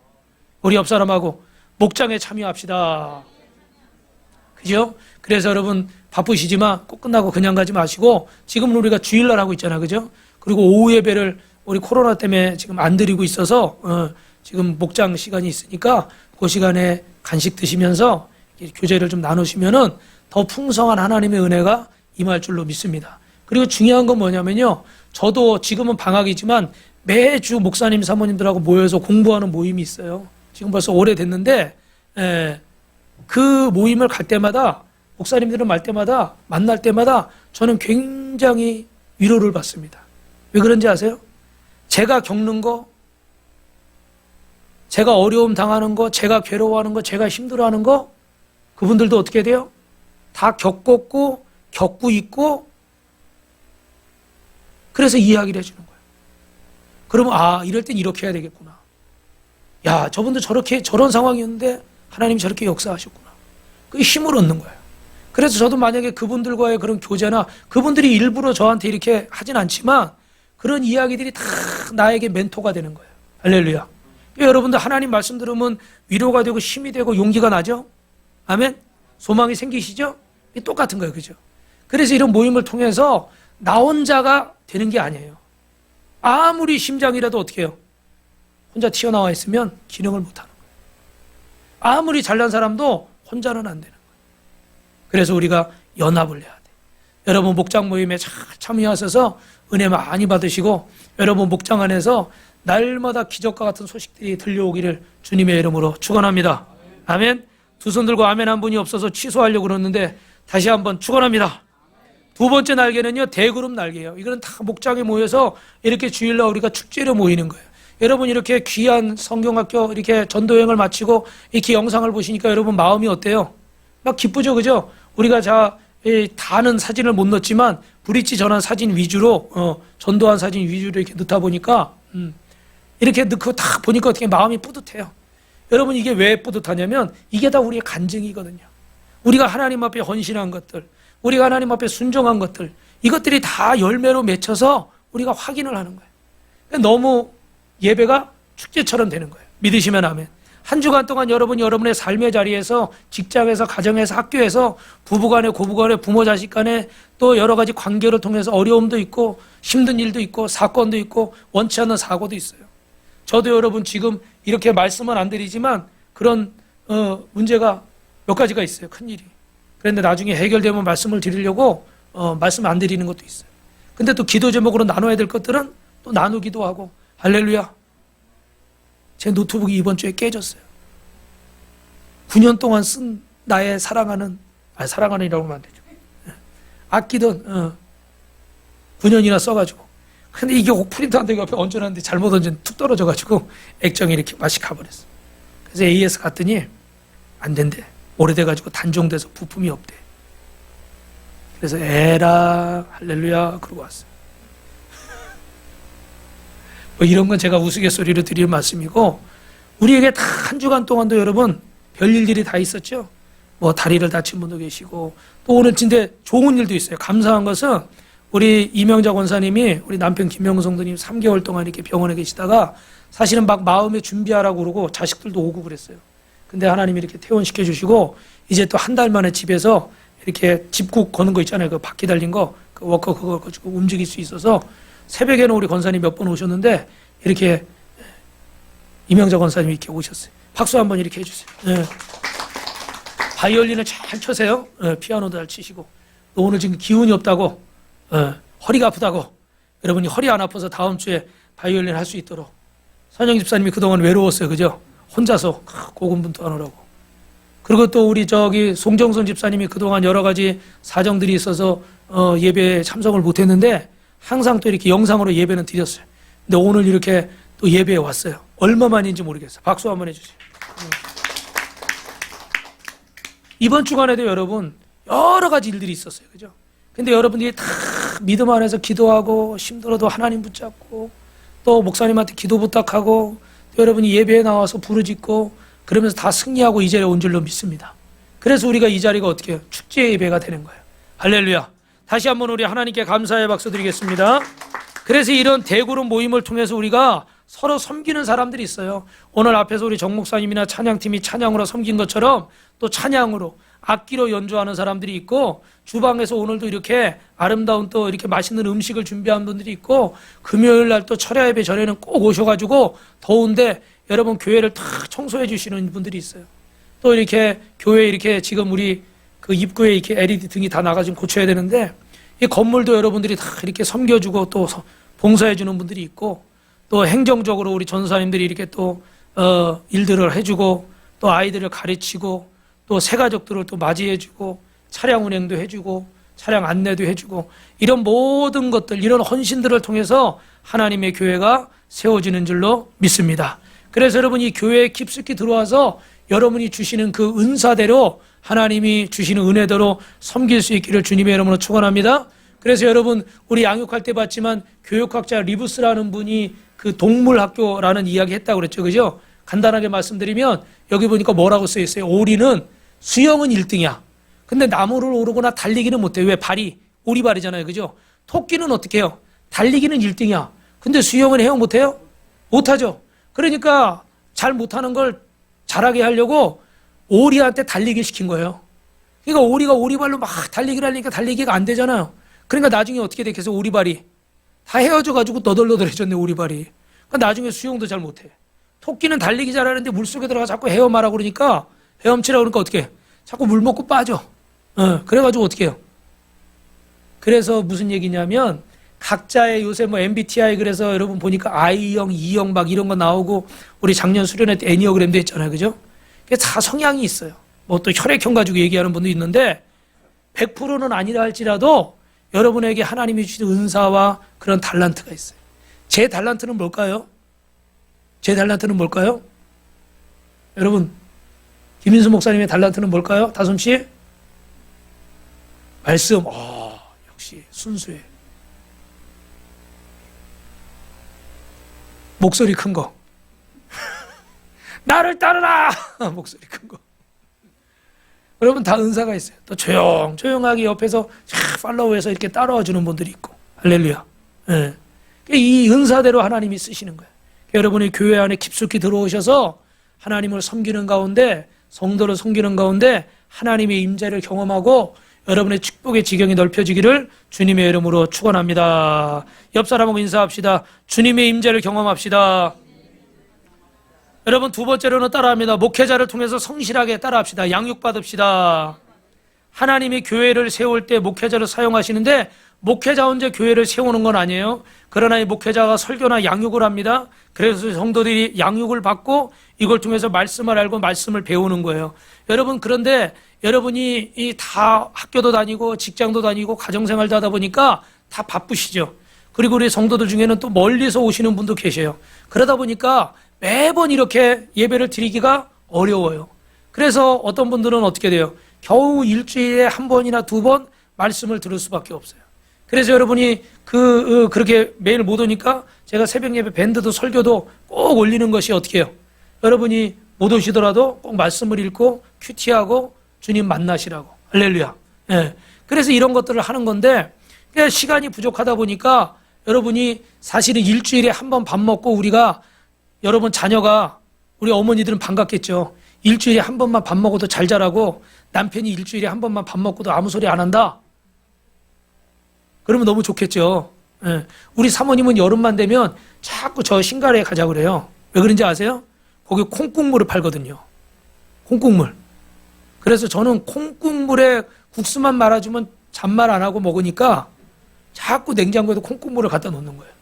우리 옆 사람하고 목장에 참여합시다. 그죠? 그래서 여러분 바쁘시지만 꼭 끝나고 그냥 가지 마시고, 지금은 우리가 주일날 하고 있잖아요. 그죠? 그리고 오후 예배를 우리 코로나 때문에 지금 안 드리고 있어서 지금 목장 시간이 있으니까 그 시간에 간식 드시면서 교제를 좀 나누시면은 더 풍성한 하나님의 은혜가 임할 줄로 믿습니다. 그리고 중요한 건 뭐냐면요. 저도 지금은 방학이지만 매주 목사님 사모님들하고 모여서 공부하는 모임이 있어요. 지금 벌써 오래됐는데 그 모임을 갈 때마다 목사님들을 만날 때마다 저는 굉장히 위로를 받습니다. 왜 그런지 아세요? 제가 겪는 거, 제가 어려움 당하는 거, 제가 괴로워하는 거, 제가 힘들어하는 거 그분들도 어떻게 돼요? 다 겪었고 겪고 있고, 그래서 이야기를 해주는 거예요. 그러면 이럴 땐 이렇게 해야 되겠구나. 야, 저분도 저런 상황이었는데 하나님이 저렇게 역사하셨구나. 그 힘을 얻는 거예요. 그래서 저도 만약에 그분들과의 그런 교제나 그분들이 일부러 저한테 이렇게 하진 않지만 그런 이야기들이 다 나에게 멘토가 되는 거예요. 할렐루야. 여러분들 하나님 말씀 들으면 위로가 되고 힘이 되고 용기가 나죠? 아멘? 소망이 생기시죠? 똑같은 거예요. 그죠? 그래서 이런 모임을 통해서 나 혼자가 되는 게 아니에요. 아무리 심장이라도 어떻게 해요? 혼자 튀어나와 있으면 기능을 못하는 거예요. 아무리 잘난 사람도 혼자는 안 되는 거예요. 그래서 우리가 연합을 해야 돼. 여러분 목장 모임에 잘 참여하셔서 은혜 많이 받으시고, 여러분 목장 안에서 날마다 기적과 같은 소식들이 들려오기를 주님의 이름으로 축원합니다. 아멘. 두 손 들고 아멘 한 분이 없어서 취소하려고 그러는데 다시 한번 축원합니다. 두 번째 날개는요, 대그룹 날개예요. 이거는 다 목장에 모여서 이렇게 주일날 우리가 축제로 모이는 거예요. 여러분 이렇게 귀한 성경학교 이렇게 전도여행을 마치고 이렇게 영상을 보시니까 여러분 마음이 어때요? 막 기쁘죠, 그죠? 우리가 다는 사진을 못 넣었지만 브릿지 전환 사진 위주로 전도한 사진 위주로 이렇게 넣다 보니까 이렇게 넣고 딱 보니까 어떻게 마음이 뿌듯해요. 여러분 이게 왜 뿌듯하냐면 이게 다 우리의 간증이거든요. 우리가 하나님 앞에 헌신한 것들, 우리가 하나님 앞에 순종한 것들, 이것들이 다 열매로 맺혀서 우리가 확인을 하는 거예요. 그러니까 너무 예배가 축제처럼 되는 거예요. 믿으시면 아멘. 한 주간 동안 여러분의 삶의 자리에서, 직장에서, 가정에서, 학교에서, 부부간에, 고부간에, 부모 자식 간에 또 여러 가지 관계를 통해서 어려움도 있고 힘든 일도 있고 사건도 있고 원치 않는 사고도 있어요. 저도 여러분 지금 이렇게 말씀은 안 드리지만 그런 문제가 몇 가지가 있어요. 큰일이. 그런데 나중에 해결되면 말씀을 드리려고 말씀 안 드리는 것도 있어요. 근데 또 기도 제목으로 나눠야 될 것들은 또 나누기도 하고. 할렐루야. 제 노트북이 이번 주에 깨졌어요. 9년 동안 쓴 나의 사랑하는이라고 하면 안 되죠. 아끼던 9년이나 써가지고. 근데 이게 프린트 되고 옆에 얹어놨는데 잘못 얹은 툭 떨어져가지고 액정이 이렇게 맛이 가버렸어. 그래서 AS 갔더니 안 된대. 오래돼가지고 단종돼서 부품이 없대. 그래서 에라 할렐루야 그러고 왔어요. 뭐 이런 건 제가 우스갯소리로 드릴 말씀이고, 우리에게 다 한 주간 동안도 여러분 별일들이 다 있었죠. 뭐 다리를 다친 분도 계시고 또 오늘 진짜 좋은 일도 있어요. 감사한 것은 우리 이명자 권사님이 우리 남편 김명우 성도님 3개월 동안 이렇게 병원에 계시다가 사실은 막 마음에 준비하라고 그러고 자식들도 오고 그랬어요. 근데 하나님이 이렇게 퇴원시켜 주시고 이제 또 한 달 만에 집에서 이렇게 집국 거는 거 있잖아요. 그 바퀴 달린 거, 그 워커 그거 가지고 움직일 수 있어서 새벽에는 우리 권사님 몇 번 오셨는데 이렇게 이명자 권사님이 이렇게 오셨어요. 박수 한번 이렇게 해주세요. 네. 바이올린을 잘 쳐세요. 네, 피아노도 잘 치시고. 또 오늘 지금 기운이 없다고, 허리가 아프다고. 여러분이 허리 안 아파서 다음 주에 바이올린 할 수 있도록. 선영 집사님이 그동안 외로웠어요. 그죠? 혼자서 고군분투하느라고. 그리고 또 우리 송정선 집사님이 그동안 여러 가지 사정들이 있어서 예배에 참석을 못했는데 항상 또 이렇게 영상으로 예배는 드렸어요. 근데 오늘 이렇게 또 예배에 왔어요. 얼마만인지 모르겠어요. 박수 한번 해주세요. 이번 주간에도 여러분 여러 가지 일들이 있었어요. 그죠? 근데 여러분들이 다 믿음 안에서 기도하고 힘들어도 하나님 붙잡고 또 목사님한테 기도 부탁하고 또 여러분이 예배에 나와서 부르짖고 그러면서 다 승리하고 이 자리에 온 줄로 믿습니다. 그래서 우리가 이 자리가 어떻게 해요? 축제 예배가 되는 거예요. 할렐루야. 다시 한번 우리 하나님께 감사의 박수 드리겠습니다. 그래서 이런 대그룹 모임을 통해서 우리가 서로 섬기는 사람들이 있어요. 오늘 앞에서 우리 정 목사님이나 찬양팀이 찬양으로 섬긴 것처럼 또 찬양으로 악기로 연주하는 사람들이 있고 주방에서 오늘도 이렇게 아름다운 또 이렇게 맛있는 음식을 준비한 분들이 있고 금요일 날 또 철야 예배 전에는 꼭 오셔가지고 더운데 여러분 교회를 다 청소해 주시는 분들이 있어요. 또 이렇게 교회 이렇게 지금 우리 그 입구에 이렇게 LED 등이 다 나가 지금 고쳐야 되는데 이 건물도 여러분들이 다 이렇게 섬겨주고 또 봉사해 주는 분들이 있고 또 행정적으로 우리 전사님들이 이렇게 또 일들을 해주고 또 아이들을 가르치고 또 새가족들을 또 맞이해주고 차량 운행도 해주고 차량 안내도 해주고 이런 모든 것들 이런 헌신들을 통해서 하나님의 교회가 세워지는 줄로 믿습니다. 그래서 여러분 이 교회에 깊숙이 들어와서 여러분이 주시는 그 은사대로 하나님이 주시는 은혜대로 섬길 수 있기를 주님의 이름으로 축원합니다. 그래서 여러분 우리 양육할 때 봤지만 교육학자 리브스라는 분이 그 동물학교라는 이야기 했다고 그랬죠. 그죠? 간단하게 말씀드리면 여기 보니까 뭐라고 써 있어요? 오리는 수영은 1등이야. 근데 나무를 오르거나 달리기는 못해. 왜? 발이 오리발이잖아요. 그죠? 토끼는 어떻게 해요? 달리기는 1등이야. 근데 수영은 해요? 못해요? 못하죠. 그러니까 잘 못하는 걸 잘하게 하려고 오리한테 달리기를 시킨 거예요. 그러니까 오리가 오리발로 막 달리기를 하니까 달리기가 안 되잖아요. 그러니까 나중에 어떻게 됐겠어요? 오리발이 다 헤어져가지고 너덜너덜해졌네. 오리발이. 그러니까 나중에 수영도 잘 못해. 토끼는 달리기 잘하는데 물속에 들어가 자꾸 헤엄하라고 그러니까 헤엄치라고 그러니까 어떻게 해? 자꾸 물 먹고 빠져. 그래가지고 어떻게 해요? 그래서 무슨 얘기냐면 각자의 요새 뭐 MBTI 그래서 여러분 보니까 I형, E형 막 이런 거 나오고 우리 작년 수련회 때 애니어그램도 했잖아요. 그죠? 그게 다 성향이 있어요. 뭐 또 혈액형 가지고 얘기하는 분도 있는데 100%는 아니라 할지라도 여러분에게 하나님이 주신 은사와 그런 달란트가 있어요. 제 달란트는 뭘까요? 제 달란트는 뭘까요? 여러분 김인수 목사님의 달란트는 뭘까요? 다솜씨? 말씀. 역시 순수해. 목소리 큰 거. 나를 따르라! 목소리 큰 거. 여러분 다 은사가 있어요. 또 조용하게 옆에서 팔로우해서 이렇게 따라와 주는 분들이 있고. 할렐루야. 네. 이 은사대로 하나님이 쓰시는 거예요. 여러분이 교회 안에 깊숙이 들어오셔서 하나님을 섬기는 가운데 성도를 섬기는 가운데 하나님의 임재를 경험하고 여러분의 축복의 지경이 넓혀지기를 주님의 이름으로 축원합니다. 옆 사람하고 인사합시다. 주님의 임재를 경험합시다. 여러분 두 번째로는 따라합니다. 목회자를 통해서 성실하게 따라합시다. 양육받읍시다. 하나님이 교회를 세울 때 목회자를 사용하시는데 목회자 혼자 교회를 세우는 건 아니에요. 그러나 이 목회자가 설교나 양육을 합니다. 그래서 성도들이 양육을 받고 이걸 통해서 말씀을 알고 말씀을 배우는 거예요. 여러분 그런데 여러분이 이 다 학교도 다니고 직장도 다니고 가정생활도 하다 보니까 다 바쁘시죠. 그리고 우리 성도들 중에는 또 멀리서 오시는 분도 계셔요. 그러다 보니까 매번 이렇게 예배를 드리기가 어려워요. 그래서 어떤 분들은 어떻게 돼요? 겨우 일주일에 한 번이나 두 번 말씀을 들을 수밖에 없어요. 그래서 여러분이 그렇게 매일 못 오니까 제가 새벽 예배 밴드도 설교도 꼭 올리는 것이 어떻게 해요? 여러분이 못 오시더라도 꼭 말씀을 읽고 큐티하고 주님 만나시라고. 할렐루야. 예. 그래서 이런 것들을 하는 건데, 시간이 부족하다 보니까 여러분이 사실은 일주일에 한 번 밥 먹고 우리가, 여러분 자녀가, 우리 어머니들은 반갑겠죠. 일주일에 한 번만 밥 먹어도 잘 자라고, 남편이 일주일에 한 번만 밥 먹고도 아무 소리 안 한다? 그러면 너무 좋겠죠. 예. 우리 사모님은 여름만 되면 자꾸 저 신갈에 가자 그래요. 왜 그런지 아세요? 거기 콩국물을 팔거든요. 콩국물. 그래서 저는 콩국물에 국수만 말아주면 잔말 안 하고 먹으니까 자꾸 냉장고에도 콩국물을 갖다 놓는 거예요.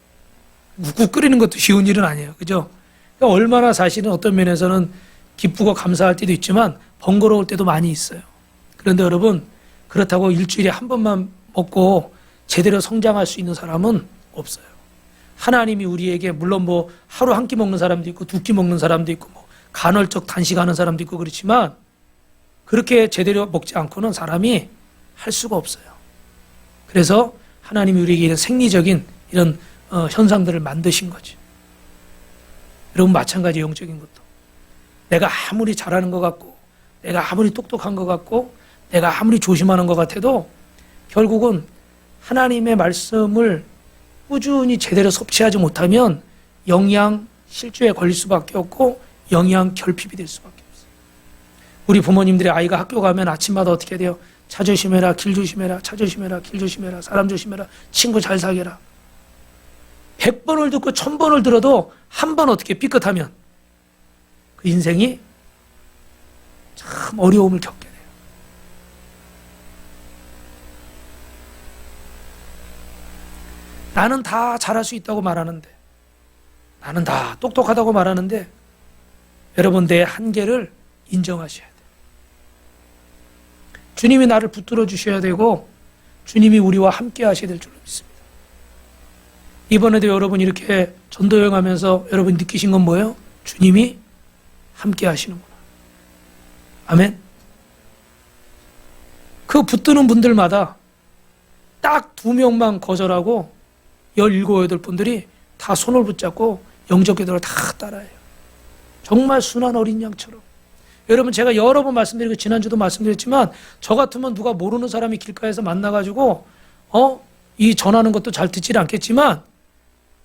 국 끓이는 것도 쉬운 일은 아니에요. 그죠? 그러니까 얼마나 사실은 어떤 면에서는 기쁘고 감사할 때도 있지만 번거로울 때도 많이 있어요. 그런데 여러분, 그렇다고 일주일에 한 번만 먹고 제대로 성장할 수 있는 사람은 없어요. 하나님이 우리에게 물론 뭐 하루 한 끼 먹는 사람도 있고 두 끼 먹는 사람도 있고 뭐 간헐적 단식하는 사람도 있고 그렇지만 그렇게 제대로 먹지 않고는 사람이 할 수가 없어요. 그래서 하나님이 우리에게 이런 생리적인 이런 현상들을 만드신 거지. 여러분 마찬가지 영적인 것도 내가 아무리 잘하는 것 같고 내가 아무리 똑똑한 것 같고 내가 아무리 조심하는 것 같아도 결국은 하나님의 말씀을 꾸준히 제대로 섭취하지 못하면 영양 실조에 걸릴 수밖에 없고 영양 결핍이 될 수밖에 없어요. 우리 부모님들의 아이가 학교 가면 아침마다 어떻게 돼요? 차 조심해라, 길 조심해라, 차 조심해라, 길 조심해라, 사람 조심해라, 친구 잘 사귀라. 100번을 듣고 1000번을 들어도 한 번 어떻게 삐끗하면 그 인생이 참 어려움을 겪게 돼요. 나는 다 잘할 수 있다고 말하는데, 나는 다 똑똑하다고 말하는데, 여러분 내 한계를 인정하셔야 돼요. 주님이 나를 붙들어 주셔야 되고 주님이 우리와 함께 하셔야 될 줄로 믿습니다. 이번에도 여러분 이렇게 전도여행 하면서 여러분 느끼신 건 뭐예요? 주님이 함께 하시는구나. 아멘. 그 붙드는 분들마다 딱 2명만 거절하고 17, 8분들이 다 손을 붙잡고 영적 기도를 다 따라해요. 정말 순한 어린 양처럼. 여러분 제가 여러 번 말씀드리고 지난주도 말씀드렸지만 저 같으면 누가 모르는 사람이 길가에서 만나가지고 이 전하는 것도 잘 듣지 않겠지만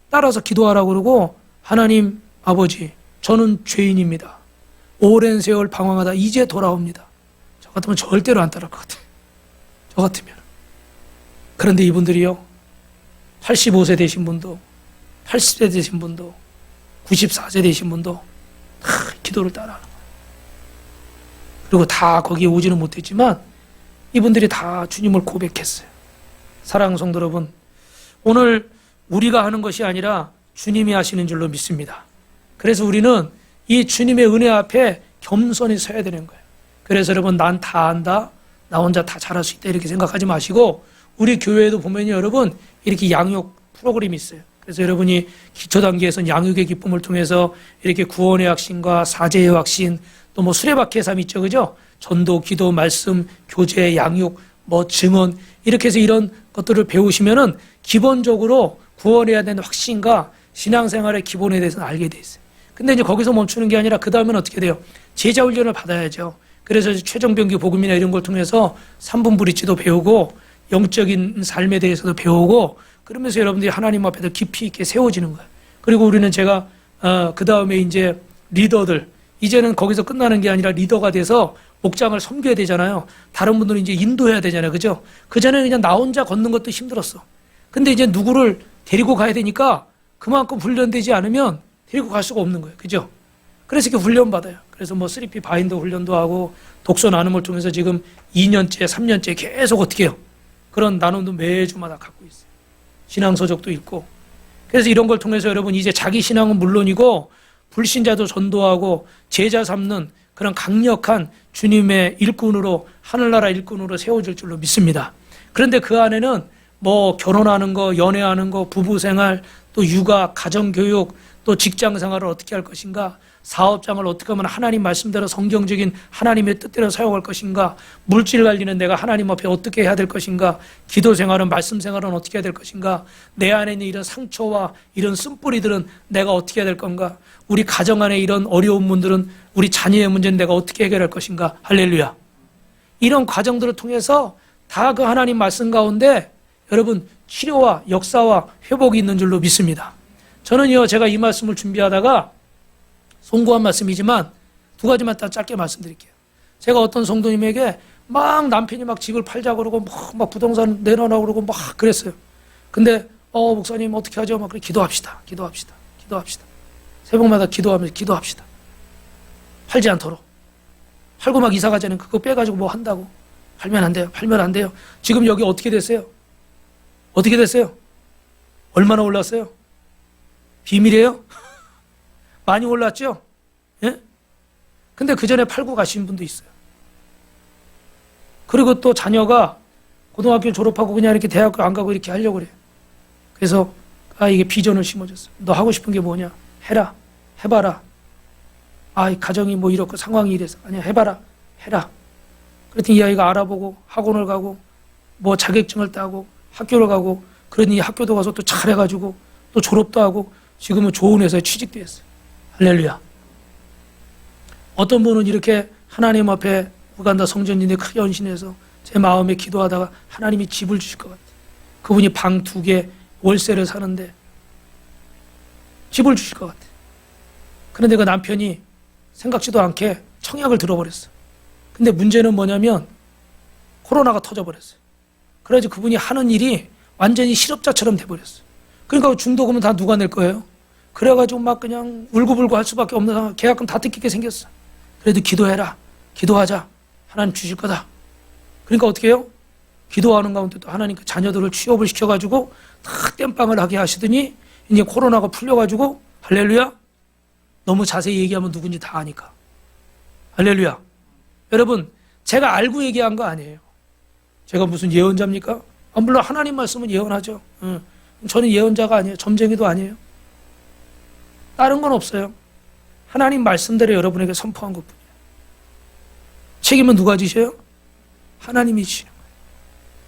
따라서 기도하라고 그러고 하나님 아버지 저는 죄인입니다. 오랜 세월 방황하다 이제 돌아옵니다. 저 같으면 절대로 안 따를 것 같아요. 저 같으면. 그런데 이분들이요 85세 되신 분도 80세 되신 분도 94세 되신 분도 다 기도를 따라하는 거예요. 그리고 다 거기에 오지는 못했지만 이분들이 다 주님을 고백했어요. 사랑하는 성도 여러분, 오늘 우리가 하는 것이 아니라 주님이 하시는 줄로 믿습니다. 그래서 우리는 이 주님의 은혜 앞에 겸손히 서야 되는 거예요. 그래서 여러분 난 다 안다, 나 혼자 다 잘할 수 있다 이렇게 생각하지 마시고 우리 교회에도 보면 여러분 이렇게 양육 프로그램이 있어요. 그래서 여러분이 기초 단계에서는 양육의 기쁨을 통해서 이렇게 구원의 확신과 사제의 확신 또 뭐 수레바퀴의 삶 있죠, 그죠? 전도, 기도, 말씀, 교제, 양육, 뭐 증언 이렇게 해서 이런 것들을 배우시면은 기본적으로 구원해야 되는 확신과 신앙생활의 기본에 대해서는 알게 돼 있어요. 근데 이제 거기서 멈추는 게 아니라 그 다음엔 어떻게 돼요? 제자 훈련을 받아야죠. 그래서 최종병기 복음이나 이런 걸 통해서 3분 브릿지도 배우고 영적인 삶에 대해서도 배우고 그러면서 여러분들이 하나님 앞에서 깊이 있게 세워지는 거예요. 그리고 우리는 제가 그 다음에 이제 리더들 이제는 거기서 끝나는 게 아니라 리더가 돼서 목장을 섬겨야 되잖아요. 다른 분들은 이제 인도해야 되잖아요. 그죠? 그전에는 그냥 나 혼자 걷는 것도 힘들었어. 근데 이제 누구를 데리고 가야 되니까 그만큼 훈련되지 않으면 데리고 갈 수가 없는 거예요. 그죠? 그래서 이렇게 훈련받아요. 그래서 뭐 3P 바인더 훈련도 하고 독서 나눔을 통해서 지금 2년째, 3년째 계속 어떻게 해요? 그런 나눔도 매주마다 갖고 있어요. 신앙서적도 읽고. 그래서 이런 걸 통해서 여러분 이제 자기 신앙은 물론이고 불신자도 전도하고 제자 삼는 그런 강력한 주님의 일꾼으로 하늘나라 일꾼으로 세워질 줄로 믿습니다. 그런데 그 안에는 뭐 결혼하는 거, 연애하는 거, 부부생활, 또 육아, 가정교육, 또 직장 생활을 어떻게 할 것인가, 사업장을 어떻게 하면 하나님 말씀대로 성경적인 하나님의 뜻대로 사용할 것인가, 물질 관리는 내가 하나님 앞에 어떻게 해야 될 것인가, 기도 생활은 말씀 생활은 어떻게 해야 될 것인가, 내 안에 있는 이런 상처와 이런 쓴뿌리들은 내가 어떻게 해야 될 건가, 우리 가정 안에 이런 어려운 문들은 우리 자녀의 문제는 내가 어떻게 해결할 것인가. 할렐루야. 이런 과정들을 통해서 다 그 하나님 말씀 가운데 여러분 치료와 역사와 회복이 있는 줄로 믿습니다. 저는요, 제가 이 말씀을 준비하다가 송구한 말씀이지만 두 가지만 딱 짧게 말씀드릴게요. 제가 어떤 성도님에게 막 남편이 막 집을 팔자고 그러고 막 부동산 내놓으라고 그러고 막 그랬어요. 근데 목사님 어떻게 하죠? 막 그래, 기도합시다. 새벽마다 기도하면서 기도합시다. 팔지 않도록. 팔고 막 이사 가자는 그거 빼가지고 뭐 한다고. 팔면 안 돼요. 지금 여기 어떻게 됐어요? 얼마나 올랐어요? 비밀이에요? 많이 올랐죠? 예? 근데 그 전에 팔고 가신 분도 있어요. 그리고 또 자녀가 고등학교 졸업하고 그냥 이렇게 대학교 안 가고 이렇게 하려고 그래. 그래서 이게 비전을 심어줬어. 너 하고 싶은 게 뭐냐? 해라. 해봐라. 이 가정이 뭐 이렇고 상황이 이래서. 아니야, 해봐라. 해라. 그랬더니 이 아이가 알아보고 학원을 가고 뭐 자격증을 따고 학교를 가고 그러니 학교도 가서 또 잘해가지고 또 졸업도 하고 지금은 좋은 회사에 취직도 했어요. 할렐루야. 어떤 분은 이렇게 하나님 앞에 우간다 성전인데 크게 헌신해서 제 마음에 기도하다가 하나님이 집을 주실 것 같아요. 그분이 방 2개 월세를 사는데 집을 주실 것 같아요. 그런데 그 남편이 생각지도 않게 청약을 들어버렸어. 근데 문제는 뭐냐면 코로나가 터져버렸어요. 그래서 그분이 하는 일이 완전히 실업자처럼 돼버렸어요. 그러니까 중도금은 다 누가 낼 거예요? 그래가지고 막 그냥 울고불고 할 수밖에 없는 상황, 계약금 다 뜯기게 생겼어. 그래도 기도해라. 기도하자. 하나님 주실 거다. 그러니까 어떻게 해요? 기도하는 가운데 또 하나님 그 자녀들을 취업을 시켜가지고 다 땜빵을 하게 하시더니 이제 코로나가 풀려가지고 할렐루야. 너무 자세히 얘기하면 누군지 다 아니까. 할렐루야. 여러분, 제가 알고 얘기한 거 아니에요. 제가 무슨 예언자입니까? 물론 하나님 말씀은 예언하죠. 저는 예언자가 아니에요. 점쟁이도 아니에요. 다른 건 없어요. 하나님 말씀대로 여러분에게 선포한 것뿐이에요. 책임은 누가 지셔요? 하나님이 지시는 거예요.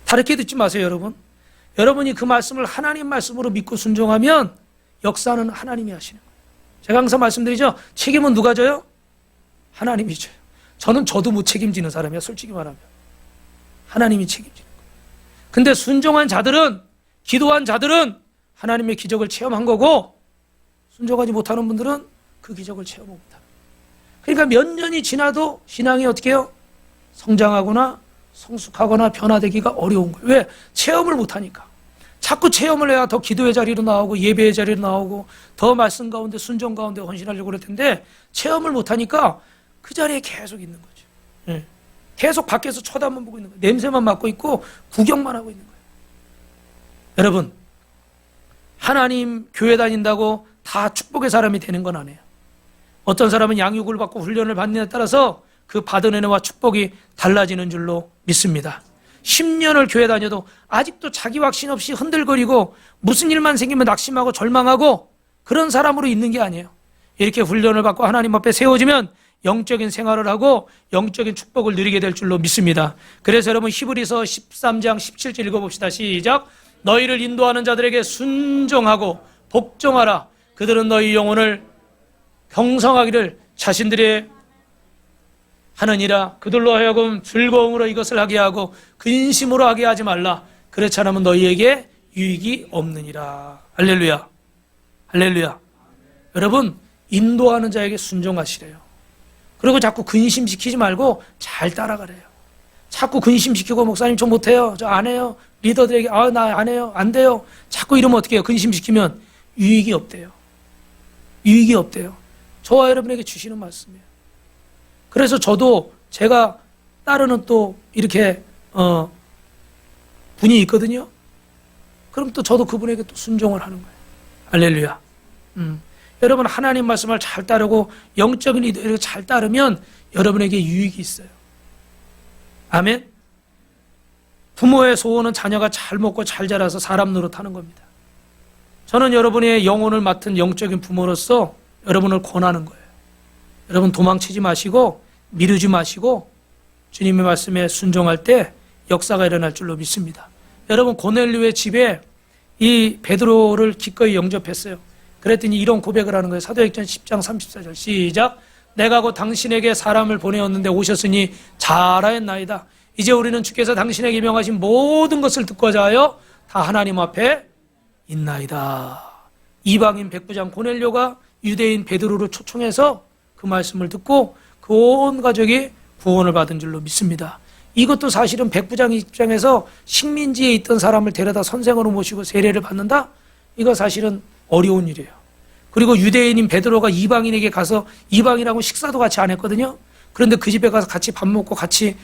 다르게 듣지 마세요, 여러분. 여러분이 그 말씀을 하나님 말씀으로 믿고 순종하면 역사는 하나님이 하시는 거예요. 제가 항상 말씀드리죠. 책임은 누가 져요? 하나님이 져요. 저도 못 책임지는 사람이야, 솔직히 말하면. 하나님이 책임지는 거예요. 근데 순종한 자들은, 기도한 자들은 하나님의 기적을 체험한 거고, 순종하지 못하는 분들은 그 기적을 체험 못하는 거예요. 그러니까 몇 년이 지나도 신앙이 어떻게 해요? 성장하거나 성숙하거나 변화되기가 어려운 거예요. 왜? 체험을 못하니까. 자꾸 체험을 해야 더 기도의 자리로 나오고 예배의 자리로 나오고 더 말씀 가운데 순종 가운데 헌신하려고 그럴 텐데 체험을 못하니까 그 자리에 계속 있는 거죠. 네. 계속 밖에서 쳐다만 보고 있는 거예요. 냄새만 맡고 있고 구경만 하고 있는 거예요. 여러분, 하나님 교회 다닌다고 다 축복의 사람이 되는 건 아니에요. 어떤 사람은 양육을 받고 훈련을 받는 데 따라서 그 받은 은혜와 축복이 달라지는 줄로 믿습니다. 10년을 교회 다녀도 아직도 자기 확신 없이 흔들거리고 무슨 일만 생기면 낙심하고 절망하고 그런 사람으로 있는 게 아니에요. 이렇게 훈련을 받고 하나님 앞에 세워지면 영적인 생활을 하고 영적인 축복을 누리게 될 줄로 믿습니다. 그래서 여러분 히브리서 13장 17절 읽어봅시다. 시작. 너희를 인도하는 자들에게 순종하고 복종하라. 그들은 너희 영혼을 경성하기를 자신들의 하느니라. 그들로 하여금 즐거움으로 이것을 하게 하고 근심으로 하게 하지 말라. 그렇지 않으면 너희에게 유익이 없느니라. 할렐루야. 할렐루야. 여러분, 인도하는 자에게 순종하시래요. 그리고 자꾸 근심시키지 말고 잘 따라가래요. 자꾸 근심시키고 목사님 저 못해요. 저 안 해요. 리더들에게 나 안 해요. 안 돼요. 자꾸 이러면 어떻게 해요? 근심시키면 유익이 없대요. 유익이 없대요. 저와 여러분에게 주시는 말씀이에요. 그래서 저도 제가 따르는 또 이렇게 분이 있거든요. 그럼 또 저도 그분에게 또 순종을 하는 거예요. 할렐루야. 여러분 하나님 말씀을 잘 따르고 영적인 리더를 잘 따르면 여러분에게 유익이 있어요. 아멘. 부모의 소원은 자녀가 잘 먹고 잘 자라서 사람 노릇하는 겁니다. 저는 여러분의 영혼을 맡은 영적인 부모로서 여러분을 권하는 거예요. 여러분 도망치지 마시고 미루지 마시고 주님의 말씀에 순종할 때 역사가 일어날 줄로 믿습니다. 여러분 고넬료의 집에 이 베드로를 기꺼이 영접했어요. 그랬더니 이런 고백을 하는 거예요. 사도행전 10장 34절 시작. 내가 곧 당신에게 사람을 보내었는데 오셨으니 잘하였나이다. 이제 우리는 주께서 당신에게 명하신 모든 것을 듣고자 하여 다 하나님 앞에 있나이다. 이방인 백부장 고넬료가 유대인 베드로를 초청해서 그 말씀을 듣고 그 온 가족이 구원을 받은 줄로 믿습니다. 이것도 사실은 백부장 입장에서 식민지에 있던 사람을 데려다 선생으로 모시고 세례를 받는다? 이거 사실은 어려운 일이에요. 그리고 유대인인 베드로가 이방인에게 가서 이방인하고 식사도 같이 안 했거든요. 그런데 그 집에 가서 같이 밥 먹고 같이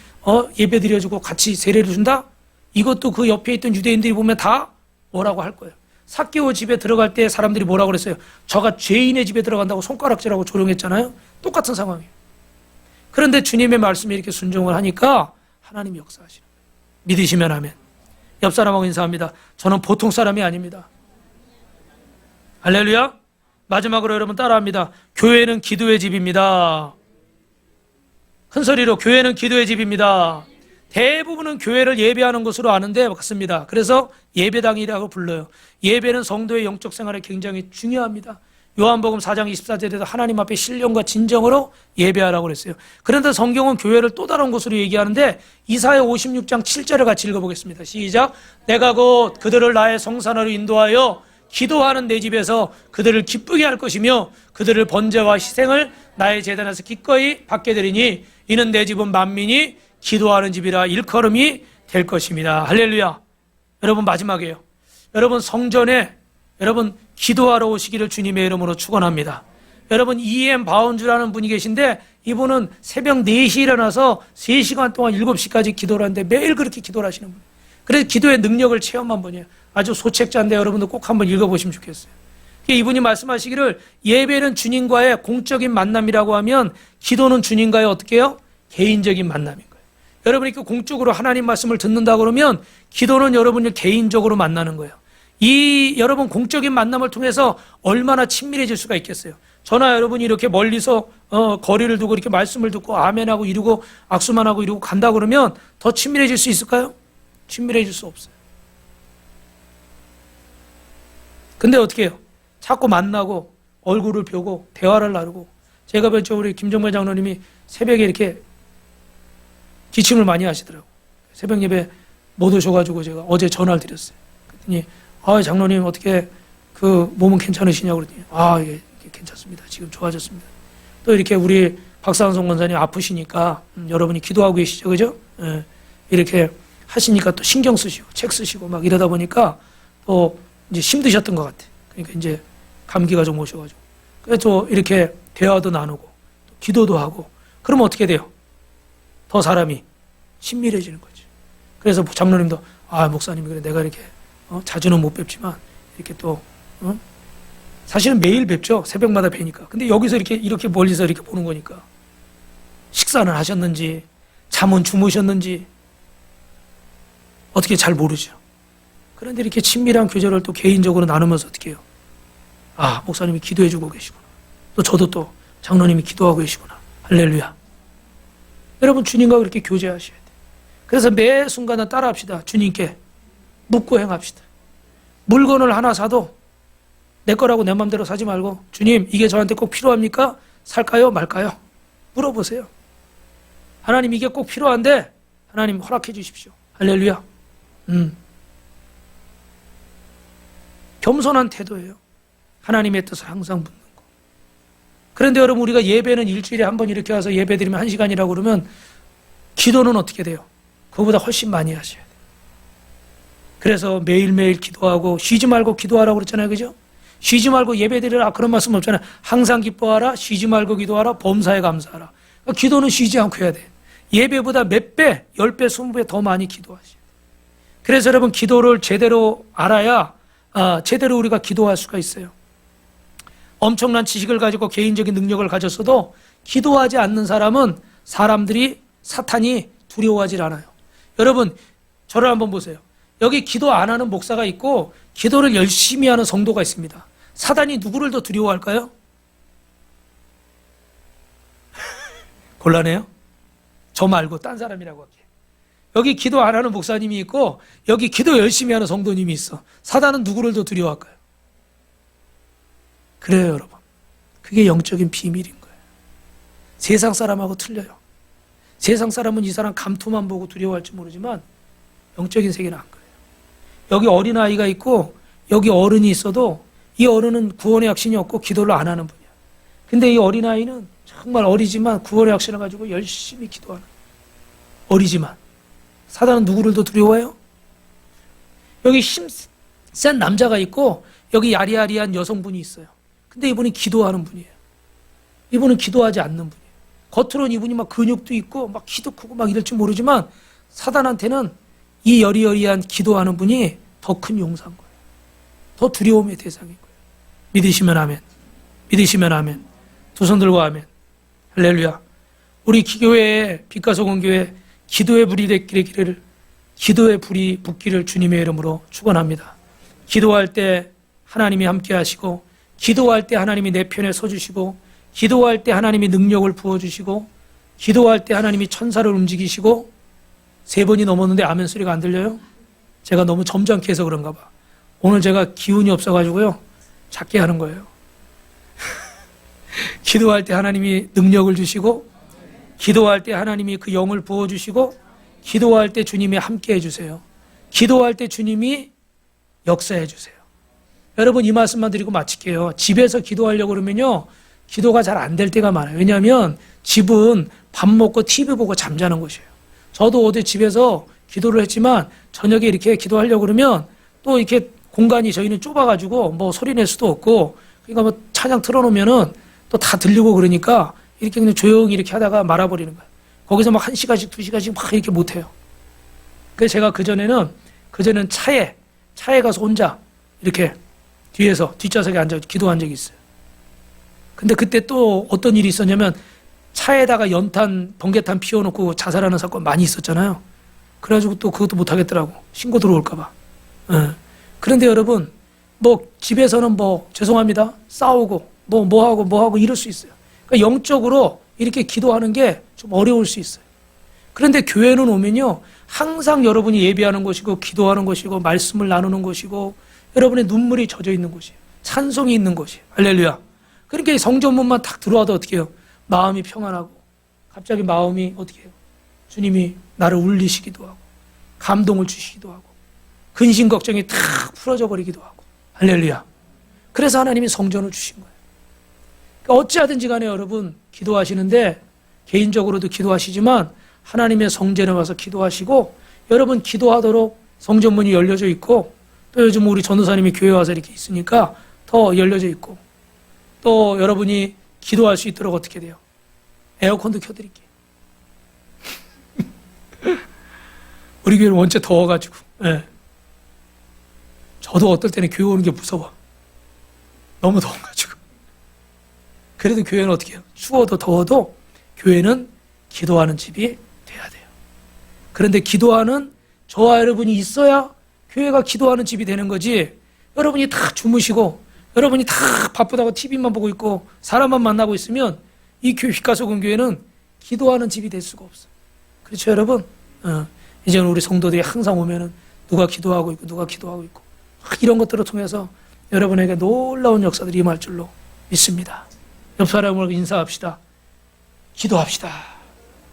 예배 드려주고 같이 세례를 준다? 이것도 그 옆에 있던 유대인들이 보면 다 뭐라고 할 거예요. 삭개오 집에 들어갈 때 사람들이 뭐라고 그랬어요? 저가 죄인의 집에 들어간다고 손가락질하고 조롱했잖아요. 똑같은 상황이에요. 그런데 주님의 말씀에 이렇게 순종을 하니까 하나님이 역사하시는 거예요. 믿으시면 아멘. 옆 사람하고 인사합니다. 저는 보통 사람이 아닙니다. 할렐루야. 마지막으로 여러분 따라합니다. 교회는 기도의 집입니다. 큰 소리로 교회는 기도의 집입니다. 대부분은 교회를 예배하는 것으로 아는데 맞습니다. 그래서 예배당이라고 불러요. 예배는 성도의 영적 생활에 굉장히 중요합니다. 요한복음 4장 24절에도 하나님 앞에 신령과 진정으로 예배하라고 그랬어요. 그런데 성경은 교회를 또 다른 곳으로 얘기하는데 이사야 56장 7절을 같이 읽어보겠습니다. 시작. 내가 곧 그들을 나의 성산으로 인도하여 기도하는 내 집에서 그들을 기쁘게 할 것이며 그들을 번제와 희생을 나의 제단에서 기꺼이 받게 되리니 이는 내 집은 만민이 기도하는 집이라 일컬음이 될 것입니다. 할렐루야. 여러분 마지막이에요. 여러분 성전에 여러분 기도하러 오시기를 주님의 이름으로 축원합니다. 여러분 E.M. 바운즈라는 분이 계신데 이분은 새벽 4시에 일어나서 3시간 동안 7시까지 기도를 하는데 매일 그렇게 기도를 하시는 분이에요. 그래서 기도의 능력을 체험한 분이에요. 아주 소책자인데 여러분도 꼭 한번 읽어보시면 좋겠어요. 이분이 말씀하시기를 예배는 주님과의 공적인 만남이라고 하면 기도는 주님과의 어떻게 해요? 개인적인 만남인 거예요. 여러분이 그 공적으로 하나님 말씀을 듣는다 그러면 기도는 여러분을 개인적으로 만나는 거예요. 이 여러분 공적인 만남을 통해서 얼마나 친밀해질 수가 있겠어요. 저나 여러분이 이렇게 멀리서 거리를 두고 이렇게 말씀을 듣고 아멘하고 이러고 악수만 하고 이러고 간다 그러면 더 친밀해질 수 있을까요? 친밀해질 수 없어요. 근데 어떻게 해요? 자꾸 만나고 얼굴을 펴고 대화를 나누고 제가 뵀죠. 우리 김정배 장로님이 새벽에 이렇게 기침을 많이 하시더라고요. 새벽 예배 못 오셔가지고 제가 어제 전화를 드렸어요. 그랬더니 장로님 어떻게 그 몸은 괜찮으시냐고 그랬더니 예, 괜찮습니다. 지금 좋아졌습니다. 또 이렇게 우리 박상성 권사님 아프시니까 여러분이 기도하고 계시죠, 그죠? 예, 이렇게 하시니까 또 신경 쓰시고 책 쓰시고 막 이러다 보니까 또 이제 힘드셨던 것 같아. 그러니까 이제 감기가 좀 오셔가지고 그래서 또 이렇게 대화도 나누고 또 기도도 하고 그러면 어떻게 돼요? 더 사람이 친밀해지는 거지. 그래서 장로님도 목사님이 그래 내가 이렇게 자주는 못 뵙지만 이렇게 또 사실은 매일 뵙죠. 새벽마다 뵈니까. 근데 여기서 이렇게 멀리서 이렇게 보는 거니까 식사는 하셨는지 잠은 주무셨는지 어떻게 잘 모르죠. 그런데 이렇게 친밀한 교제를 또 개인적으로 나누면서 어떻게 해요? 목사님이 기도해주고 계시구나. 또 저도 또 장로님이 기도하고 계시구나. 할렐루야. 여러분 주님과 그렇게 교제하셔야 돼요. 그래서 매 순간은 따라합시다. 주님께 묻고 행합시다. 물건을 하나 사도 내 거라고 내 맘대로 사지 말고 주님 이게 저한테 꼭 필요합니까? 살까요? 말까요? 물어보세요. 하나님 이게 꼭 필요한데 하나님 허락해 주십시오. 할렐루야. 겸손한 태도예요. 하나님의 뜻을 항상 묻는 거. 그런데 여러분 우리가 예배는 일주일에 한 번 이렇게 와서 예배 드리면 1시간이라고 그러면 기도는 어떻게 돼요? 그거보다 훨씬 많이 하셔야 돼요. 그래서 매일매일 기도하고 쉬지 말고 기도하라고 그랬잖아요. 그죠? 쉬지 말고 예배 드리라 그런 말씀 없잖아요. 항상 기뻐하라, 쉬지 말고 기도하라, 범사에 감사하라. 그러니까 기도는 쉬지 않고 해야 돼요. 예배보다 몇 배, 10배, 20배 더 많이 기도하셔야 돼요. 그래서 여러분 기도를 제대로 알아야 제대로 우리가 기도할 수가 있어요. 엄청난 지식을 가지고 개인적인 능력을 가졌어도 기도하지 않는 사람은 사람들이 사탄이 두려워하지 않아요. 여러분 저를 한번 보세요. 여기 기도 안 하는 목사가 있고 기도를 열심히 하는 성도가 있습니다. 사단이 누구를 더 두려워할까요? 곤란해요? 저 말고 딴 사람이라고 할게요. 여기 기도 안 하는 목사님이 있고 여기 기도 열심히 하는 성도님이 있어. 사단은 누구를 더 두려워할까요? 그래요, 여러분. 그게 영적인 비밀인 거예요. 세상 사람하고 틀려요. 세상 사람은 이 사람 감투만 보고 두려워할지 모르지만 영적인 세계는 안 그래요. 여기 어린아이가 있고 여기 어른이 있어도 이 어른은 구원의 확신이 없고 기도를 안 하는 분이야. 근데 이 어린아이는 정말 어리지만 구원의 확신을 가지고 열심히 기도하는, 어리지만. 사단은 누구를 더 두려워해요? 여기 힘센 남자가 있고 여기 야리야리한 여성분이 있어요. 근데 이분이 기도하는 분이에요. 이분은 기도하지 않는 분이에요. 겉으로는 이분이 막 근육도 있고 막 키도 크고 막 이럴지 모르지만 사단한테는 이 여리여리한 기도하는 분이 더 큰 용사인 거예요. 더 두려움의 대상인 거예요. 믿으시면 아멘. 믿으시면 아멘. 두 손 들고 아멘. 할렐루야. 우리 교회에 빛과 소금 교회 기도의 불이 됐기를, 기도의 불이 붙기를 주님의 이름으로 축원합니다. 기도할 때 하나님이 함께 하시고, 기도할 때 하나님이 내 편에 서주시고, 기도할 때 하나님이 능력을 부어주시고, 기도할 때 하나님이 천사를 움직이시고. 3번이 넘었는데 아멘 소리가 안 들려요? 제가 너무 점잖게 해서 그런가 봐. 오늘 제가 기운이 없어가지고요 작게 하는 거예요. 기도할 때 하나님이 능력을 주시고, 기도할 때 하나님이 그 영을 부어주시고, 기도할 때 주님이 함께 해주세요. 기도할 때 주님이 역사해 주세요. 여러분, 이 말씀만 드리고 마칠게요. 집에서 기도하려고 그러면요 기도가 잘 안 될 때가 많아요. 왜냐하면 집은 밥 먹고 TV 보고 잠자는 곳이에요. 저도 어제 집에서 기도를 했지만 저녁에 이렇게 기도하려고 그러면 또 이렇게 공간이 저희는 좁아가지고 뭐 소리 낼 수도 없고, 그러니까 뭐 찬양 틀어놓으면은 또 다 들리고 그러니까 이렇게 그냥 조용히 이렇게 하다가 말아버리는 거예요. 거기서 막 1시간씩 2시간씩 막 이렇게 못해요. 그래서 제가 그전에는 차에 가서 혼자 이렇게 뒤에서 뒷좌석에 앉아 기도한 적이 있어요. 근데 그때 또 어떤 일이 있었냐면 차에다가 연탄, 번개탄 피워놓고 자살하는 사건 많이 있었잖아요. 그래가지고 또 그것도 못하겠더라고. 신고 들어올까봐. 그런데 여러분, 뭐 집에서는 뭐 죄송합니다 싸우고 뭐 하고 이럴 수 있어요. 그러니까 영적으로 이렇게 기도하는 게 좀 어려울 수 있어요. 그런데 교회는 오면요 항상 여러분이 예배하는 곳이고 기도하는 곳이고 말씀을 나누는 곳이고 여러분의 눈물이 젖어 있는 곳이에요. 찬송이 있는 곳이에요. 할렐루야. 그러니까 성전문만 탁 들어와도 어떻게 해요? 마음이 평안하고 갑자기 마음이 어떻게 해요? 주님이 나를 울리시기도 하고 감동을 주시기도 하고 근심 걱정이 탁 풀어져 버리기도 하고. 할렐루야. 그래서 하나님이 성전을 주신 거예요. 그러니까 어찌하든지 간에 여러분 기도하시는데 개인적으로도 기도하시지만 하나님의 성전에 와서 기도하시고, 여러분 기도하도록 성전문이 열려져 있고, 또 요즘 우리 전도사님이 교회 와서 이렇게 있으니까 더 열려져 있고, 또 여러분이 기도할 수 있도록 어떻게 돼요? 에어컨도 켜드릴게요. 우리 교회는 원체 더워가지고, 저도 어떨 때는 교회 오는 게 무서워. 너무 더워가지고. 그래도 교회는 어떻게 해요? 추워도 더워도 교회는 기도하는 집이 돼야 돼요. 그런데 기도하는 저와 여러분이 있어야 교회가 기도하는 집이 되는 거지, 여러분이 다 주무시고 여러분이 다 바쁘다고 TV만 보고 있고 사람만 만나고 있으면 이 교회 빛과 소금 교회는 기도하는 집이 될 수가 없어요. 그렇죠 여러분? 이제는 우리 성도들이 항상 오면은 누가 기도하고 있고 누가 기도하고 있고 이런 것들을 통해서 여러분에게 놀라운 역사들이 임할 줄로 믿습니다. 옆 사람을 인사합시다. 기도합시다.